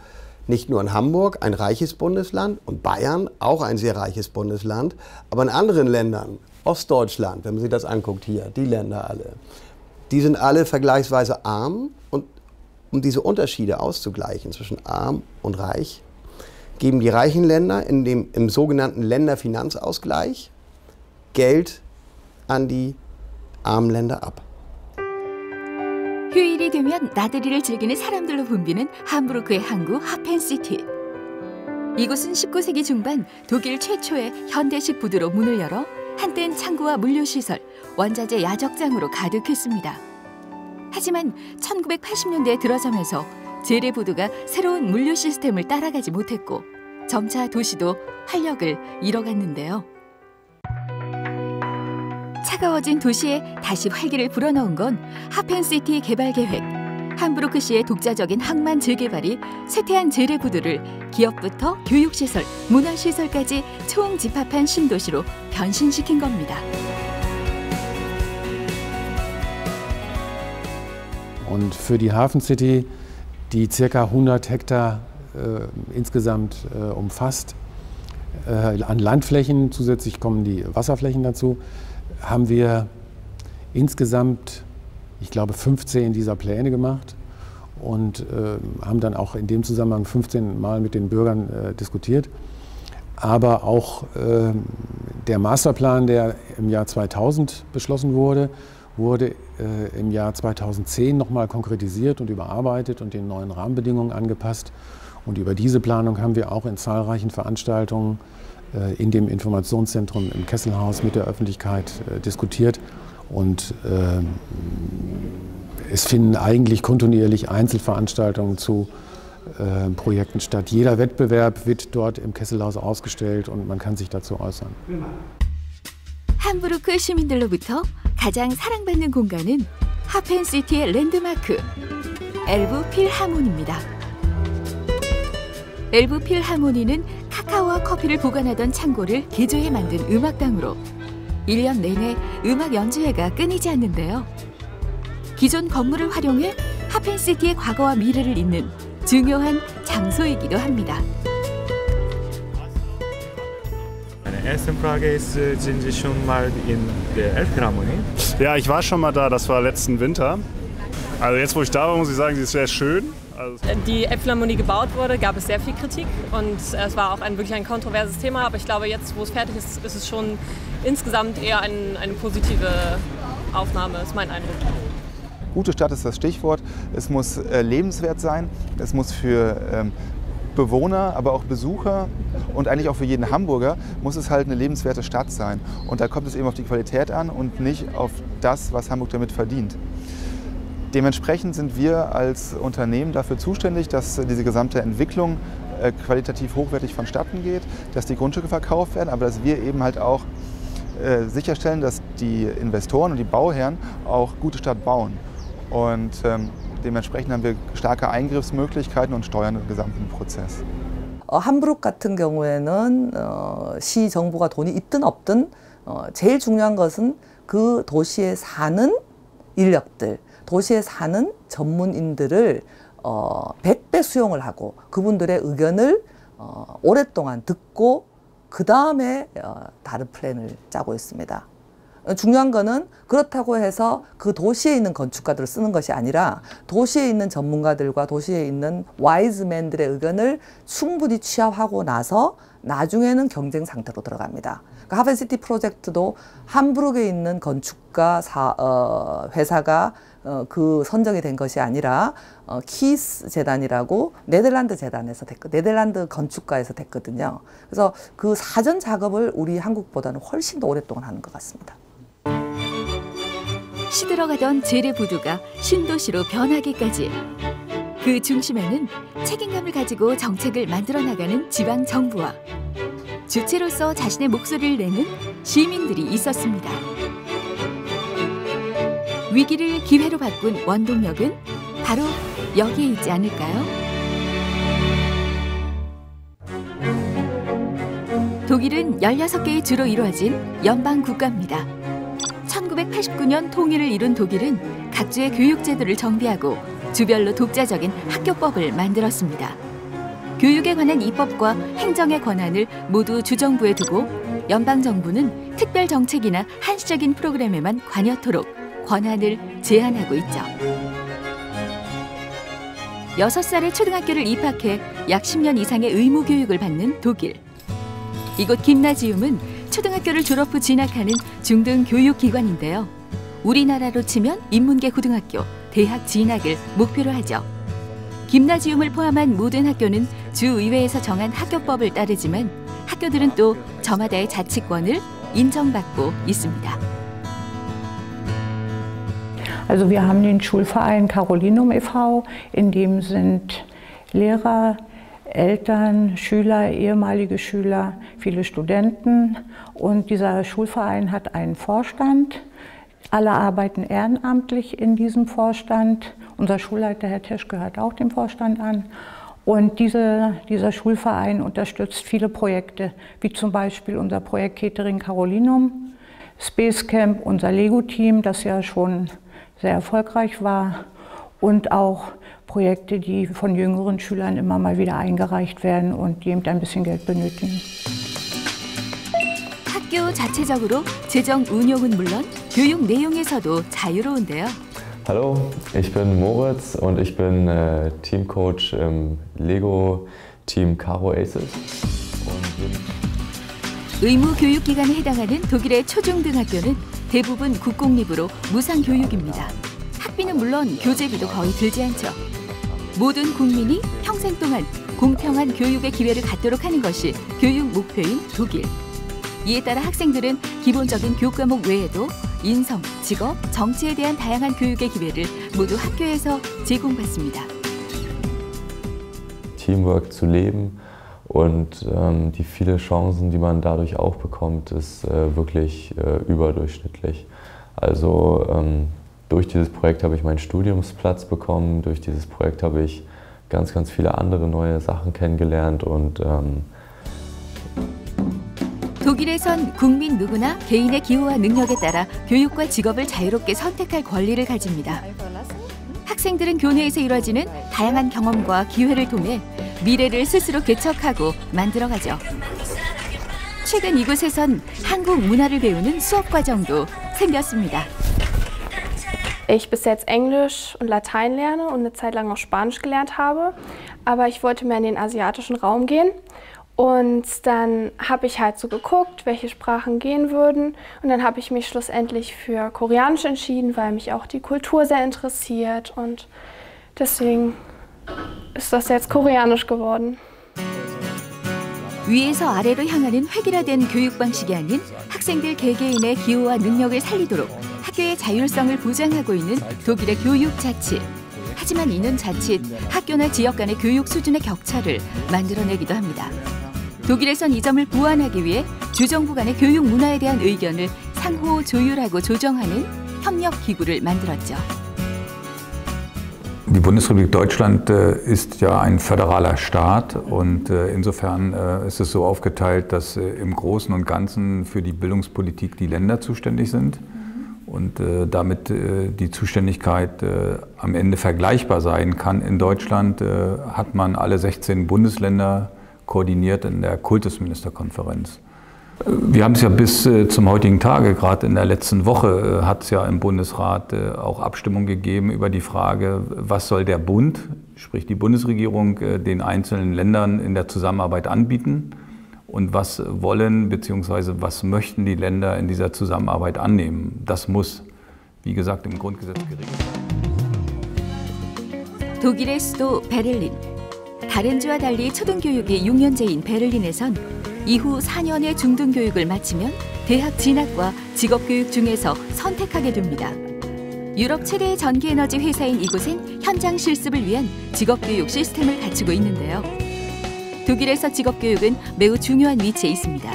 nicht nur in Hamburg, ein reiches Bundesland, und Bayern, auch ein sehr reiches Bundesland, aber in anderen Ländern, Ostdeutschland, wenn man sich das anguckt hier, die Länder alle, die sind alle vergleichsweise arm, und um diese Unterschiede auszugleichen zwischen arm und reich, geben die reichen Länder im sogenannten Länderfinanzausgleich Geld an die armen Länder ab.
휴일이 되면 나들이를 즐기는 사람들로 붐비는 함부르크의 항구 하펜시티. 이곳은 19세기 중반 독일 최초의 현대식 부두로 문을 열어 한때는 창고와 물류시설, 원자재 야적장으로 가득했습니다. 하지만 1980년대에 들어서면서 재래부두가 새로운 물류 시스템을 따라가지 못했고 점차 도시도 활력을 잃어갔는데요. 차가워진 도시에 다시 활기를 불어넣은 건 하펜시티 개발 계획. 함부르크시의 독자적인 항만 재개발이 쇠퇴한 재래부두를 기업부터 교육시설, 문화시설까지 총집합한 신도시로 변신시킨 겁니다.
Und für die Hafen City, die ca. 100 Hektar insgesamt umfasst, an Landflächen, zusätzlich kommen die Wasserflächen dazu, haben wir insgesamt, ich glaube, 15 dieser Pläne gemacht und haben dann auch in dem Zusammenhang 15 Mal mit den Bürgern diskutiert. aber auch der Masterplan, der im Jahr 2000 beschlossen wurde, wurde im Jahr 2010 nochmal konkretisiert und überarbeitet und den neuen Rahmenbedingungen angepasst. Und über diese Planung haben wir auch in zahlreichen Veranstaltungen in dem Informationszentrum im Kesselhaus mit der Öffentlichkeit diskutiert. Und es finden eigentlich kontinuierlich Einzelveranstaltungen zu Projekten statt. Jeder Wettbewerb wird dort im Kesselhaus ausgestellt und man kann sich dazu äußern.
함부르크 시민들로부터 가장 사랑받는 공간은 하펜시티의 랜드마크, 엘브 필하모니입니다. 엘브 필하모니는 카카오와 커피를 보관하던 창고를 개조해 만든 음악당으로 1년 내내 음악 연주회가 끊이지 않는데요. 기존 건물을 활용해 하펜시티의 과거와 미래를 잇는 중요한 장소이기도 합니다.
Erst in Prague sind Sie schon mal in der Elbphilharmonie? Ja, ich war schon mal da, das war letzten Winter. Also jetzt, wo ich da war, muss ich sagen, sie ist sehr schön.
Die Elbphilharmonie gebaut wurde, gab es sehr viel Kritik und es war auch wirklich ein kontroverses Thema, aber ich glaube jetzt, wo es fertig ist, ist es schon insgesamt eher eine positive Aufnahme, ist mein Eindruck.
Gute Stadt ist das Stichwort. Es muss lebenswert sein, es muss für Bewohner, aber auch Besucher und eigentlich auch für jeden Hamburger muss es halt eine lebenswerte Stadt sein. Und da kommt es eben auf die Qualität an und nicht auf das, was Hamburg damit verdient. Dementsprechend sind wir als Unternehmen dafür zuständig, dass diese gesamte Entwicklung qualitativ hochwertig vonstatten geht, dass die Grundstücke verkauft werden, aber dass wir eben halt auch sicherstellen, dass die Investoren und die Bauherren auch gute Stadt bauen. Und dementsprechend haben wir starke Eingriffsmöglichkeiten und steuern den gesamten Prozess.
함부르크 같은 경우에는 시 정부가 돈이 있든 없든 제일 중요한 것은 그 도시에 사는 인력들, 도시에 사는 전문인들을 100배 수용을 하고 그분들의 의견을 오랫동안 듣고 그 다음에 다른 플랜을 짜고 있습니다. 중요한 거는 그렇다고 해서 그 도시에 있는 건축가들을 쓰는 것이 아니라 도시에 있는 전문가들과 도시에 있는 와이즈맨들의 의견을 충분히 취합하고 나서 나중에는 경쟁 상태로 들어갑니다. 그러니까 하펜시티 프로젝트도 함부르크에 있는 건축가 회사가 그 선정이 된 것이 아니라 키스 재단이라고 네덜란드 재단에서 네덜란드 건축가에서 됐거든요. 그래서 그 사전 작업을 우리 한국보다는 훨씬 더 오랫동안 하는 것 같습니다.
시들어가던 재래부두가 신도시로 변하기까지 그 중심에는 책임감을 가지고 정책을 만들어 나가는 지방 정부와 주체로서 자신의 목소리를 내는 시민들이 있었습니다. 위기를 기회로 바꾼 원동력은 바로 여기에 있지 않을까요? 독일은 16개의 주로 이루어진 연방 국가입니다. 1989년 통일을 이룬 독일은 각주의 교육 제도를 정비하고 주별로 독자적인 학교법을 만들었습니다. 교육에 관한 입법과 행정의 권한을 모두 주정부에 두고 연방정부는 특별 정책이나 한시적인 프로그램에만 관여토록 권한을 제한하고 있죠. 6살에 초등학교를 입학해 약 10년 이상의 의무 교육을 받는 독일. 이곳 김나지움은 초등학교를 졸업 후 진학하는 중등 교육기관인데요. 우리나라로 치면 인문계 고등학교, 대학 진학을 목표로 하죠. 김나지움을 포함한 모든 학교는 주의회에서 정한 학교법을 따르지만 학교들은 또 저마다의 자치권을 인정받고 있습니다.
Also wir haben den Schulverein Carolinum e.V., in dem sind Lehrer, Eltern, Schüler, ehemalige Schüler, viele Studenten und dieser Schulverein hat einen Vorstand. Alle arbeiten ehrenamtlich in diesem Vorstand. Unser Schulleiter, Herr Tesch, gehört auch dem Vorstand an. Und dieser Schulverein unterstützt viele Projekte, wie zum Beispiel unser Projekt Catering Carolinum, Space Camp, unser Lego-Team, das ja schon sehr erfolgreich war, und auch Projekte, die von jüngeren Schülern immer mal wieder eingereicht werden und die eben ein bisschen Geld benötigen.
학교 자체적으로 재정 운용은 물론 교육 내용에서도 자유로운데요.
Hallo, ich bin Moritz und ich bin Teamcoach im Lego Team Caro Aces.
의무 교육 기관에 해당하는 독일의 초중등학교는 대부분 국공립으로 무상 교육입니다. 학비는 물론 교재비도 거의 들지 않죠. 모든 국민이 평생 동안 공평한 교육의 기회를 갖도록 하는 것이 교육 목표인 독일. 이에 따라 학생들은 기본적인 교과목 외에도 인성, 직업, 정치에 대한 다양한 교육의 기회를 모두 학교에서 제공받습니다.
Teamwork zu leben und die viele Chancen, die man dadurch auch bekommt, ist wirklich überdurchschnittlich. Also durch dieses Projekt habe ich meinen Studiumsplatz bekommen, durch dieses Projekt habe ich ganz viele andere neue Sachen kennengelernt und
독일에선 국민 누구나 개인의 기호와 능력에 따라 교육과 직업을 자유롭게 선택할 권리를 가집니다. 학생들은 교내에서 이루어지는 다양한 경험과 기회를 통해 미래를 스스로 개척하고 만들어가죠. 최근 이곳에선 한국 문화를 배우는 수업 과정도 생겼습니다.
Ich bis jetzt Englisch und Latein lerne und eine Zeit lang auch Spanisch gelernt habe, aber ich wollte mehr in den asiatischen Raum gehen. Und dann habe ich halt so geguckt, welche Sprachen gehen würden. Und dann habe ich mich schlussendlich für Koreanisch entschieden, weil mich auch die Kultur sehr interessiert. Und deswegen ist das jetzt Koreanisch geworden.
위에서 아래로 향하는 획일화된 교육 방식이 아닌 학생들 개개인의 기호와 능력을 살리도록 학교의 자율성을 보장하고 있는 독일의 교육 자치. 하지만 이는 자칫 학교나 지역 간의 교육 수준의 격차를 만들어내기도 합니다. 독일에선 이 점을 보완하기 위해 주정부 간의 교육 문화에 대한 의견을 상호 조율하고 조정하는 협력 기구를 만들었죠.
Die Bundesrepublik Deutschland ist ja ein föderaler Staat und insofern ist es so aufgeteilt, dass im Großen und Ganzen für die Bildungspolitik die Länder zuständig sind und damit die Zuständigkeit am Ende vergleichbar sein kann. In Deutschland hat man alle 16 Bundesländer koordiniert in der Kultusministerkonferenz. Wir haben es ja bis zum heutigen Tage, gerade in der letzten Woche, hat es ja im Bundesrat auch Abstimmung gegeben über die Frage, was soll der Bund, sprich die Bundesregierung, den einzelnen Ländern in der Zusammenarbeit anbieten und was wollen bzw. was möchten die Länder in dieser Zusammenarbeit annehmen. Das muss, wie gesagt, im Grundgesetz geregelt werden.
독일의 수도 베를린. 다른 주와 달리 초등교육이 6년제인 베를린에선 이후 4년의 중등교육을 마치면 대학 진학과 직업교육 중에서 선택하게 됩니다. 유럽 최대의 전기에너지 회사인 이곳은 현장 실습을 위한 직업교육 시스템을 갖추고 있는데요. 독일에서 직업교육은 매우 중요한 위치에 있습니다.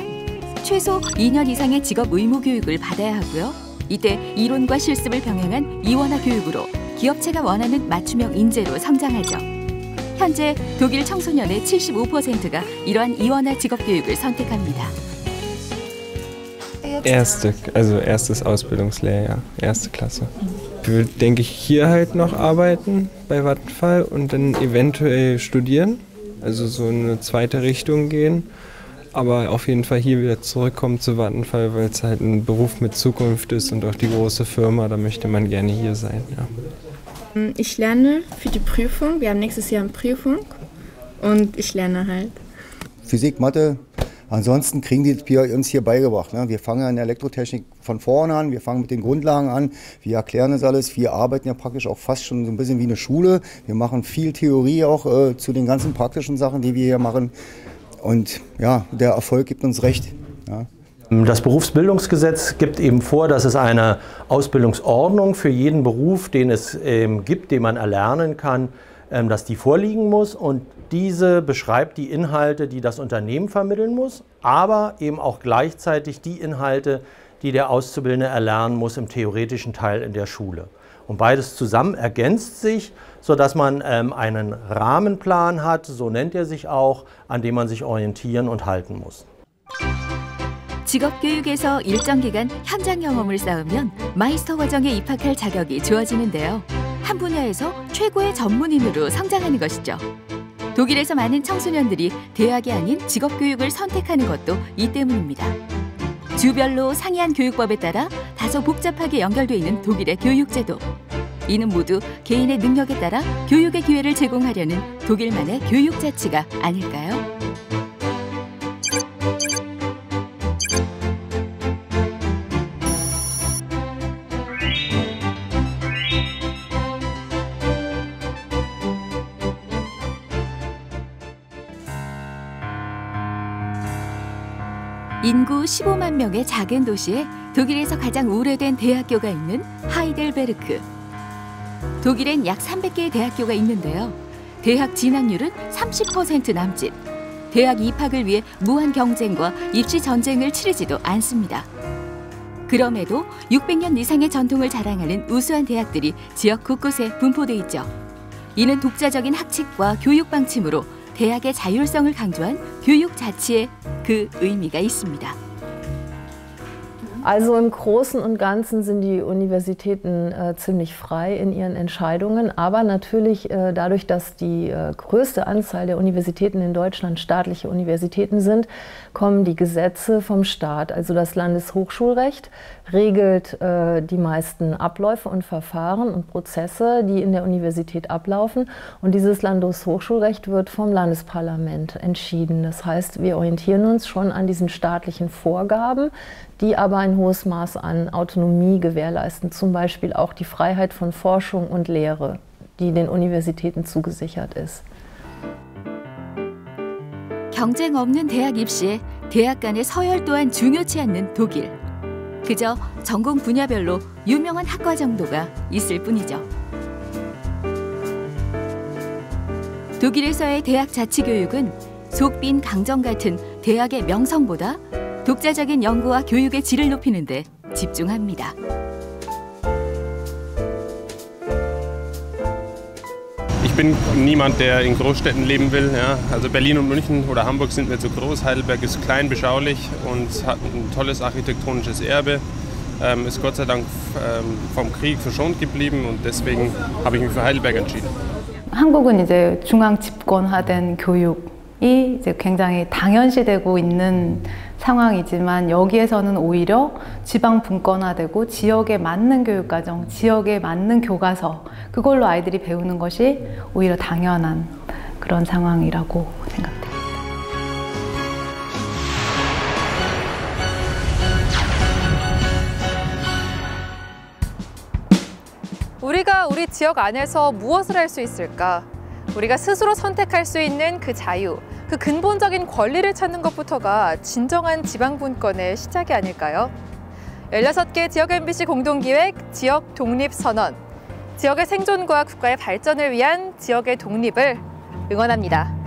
최소 2년 이상의 직업 의무 교육을 받아야 하고요. 이때 이론과 실습을 병행한 이원화 교육으로 기업체가 원하는 맞춤형 인재로 성장하죠. 현재 독일 청소년의 75%가 이러한 이원화 직업교육을 선택합니다.
Erstes Ausbildungslehrjahr, erste Klasse. Ich will, denke ich, hier halt noch arbeiten bei Vattenfall und dann eventuell studieren, also so in eine zweite Richtung gehen. Aber auf jeden Fall hier wieder zurückkommen zu Vattenfall, weil es halt ein Beruf mit Zukunft ist und auch die große Firma, da möchte man gerne hier sein. Ja.
Ich lerne für die Prüfung. Wir haben nächstes Jahr eine Prüfung und ich lerne halt.
Physik, Mathe, ansonsten kriegen die uns hier beigebracht. Ne? Wir fangen in der Elektrotechnik von vorne an, wir fangen mit den Grundlagen an, wir erklären das alles. Wir arbeiten ja praktisch auch fast schon so ein bisschen wie eine Schule. Wir machen viel Theorie auch zu den ganzen praktischen Sachen, die wir hier machen. Und ja, der Erfolg gibt uns recht. Ja.
Das Berufsbildungsgesetz gibt eben vor, dass es eine Ausbildungsordnung für jeden Beruf, den es gibt, den man erlernen kann, dass die vorliegen muss. Und diese beschreibt die Inhalte, die das Unternehmen vermitteln muss, aber eben auch gleichzeitig die Inhalte, die der Auszubildende erlernen muss im theoretischen Teil in der Schule. Und beides zusammen ergänzt sich, sodass man einen Rahmenplan hat, so nennt er sich auch, an dem man sich orientieren und halten muss.
직업교육에서 일정 기간 현장 경험을 쌓으면 마이스터 과정에 입학할 자격이 주어지는데요. 한 분야에서 최고의 전문인으로 성장하는 것이죠. 독일에서 많은 청소년들이 대학이 아닌 직업교육을 선택하는 것도 이 때문입니다. 주별로 상이한 교육법에 따라 다소 복잡하게 연결돼 있는 독일의 교육제도. 이는 모두 개인의 능력에 따라 교육의 기회를 제공하려는 독일만의 교육 자치가 아닐까요? 인구 15만 명의 작은 도시에 독일에서 가장 오래된 대학교가 있는 하이델베르크. 독일엔 약 300개의 대학교가 있는데요. 대학 진학률은 30% 남짓. 대학 입학을 위해 무한 경쟁과 입시 전쟁을 치르지도 않습니다. 그럼에도 600년 이상의 전통을 자랑하는 우수한 대학들이 지역 곳곳에 분포돼 있죠. 이는 독자적인 학칙과 교육 방침으로 대학의 자율성을 강조한 교육 자치에 그 의미가 있습니다.
Also im Großen und Ganzen sind die Universitäten ziemlich frei in ihren Entscheidungen, aber natürlich dadurch, dass die größte Anzahl der Universitäten in Deutschland staatliche Universitäten sind, kommen die Gesetze vom Staat. Also das Landeshochschulrecht regelt die meisten Abläufe und Verfahren und Prozesse, die in der Universität ablaufen. Und dieses Landeshochschulrecht wird vom Landesparlament entschieden. Das heißt, wir orientieren uns schon an diesen staatlichen Vorgaben, die aber ein hohes Maß an Autonomie gewährleisten, zum Beispiel auch die Freiheit von Forschung und Lehre, die den Universitäten zugesichert ist.
경쟁 없는 대학 입시에 대학 간의 서열 또한 중요치 않는 독일. 그저 전공 분야별로 유명한 학과 정도가 있을 뿐이죠. 독일에서의 대학 자치 교육은 속빈 강정 같은 대학의 명성보다 독자적인 연구와 교육의 질을 높이는 데 집중합니다.
Ich bin niemand, der in Großstädten leben will. Ja. Also Berlin und München oder Hamburg sind mir zu groß. Heidelberg ist klein, beschaulich und hat ein tolles architektonisches Erbe. Ist Gott sei Dank vom Krieg verschont geblieben und deswegen habe ich mich für Heidelberg entschieden.
한국은 이제 중앙 집권화된 교육이 이제 굉장히 당연시되고 있는 상황이지만 여기에서는 오히려 지방 분권화되고 지역에 맞는 교육과정, 지역에 맞는 교과서 그걸로 아이들이 배우는 것이 오히려 당연한 그런 상황이라고 생각합니다.
우리가 우리 지역 안에서 무엇을 할 수 있을까? 우리가 스스로 선택할 수 있는 그 자유, 그 근본적인 권리를 찾는 것부터가 진정한 지방분권의 시작이 아닐까요? 16개 지역 MBC 공동기획 지역 독립선언. 지역의 생존과 국가의 발전을 위한 지역의 독립을 응원합니다.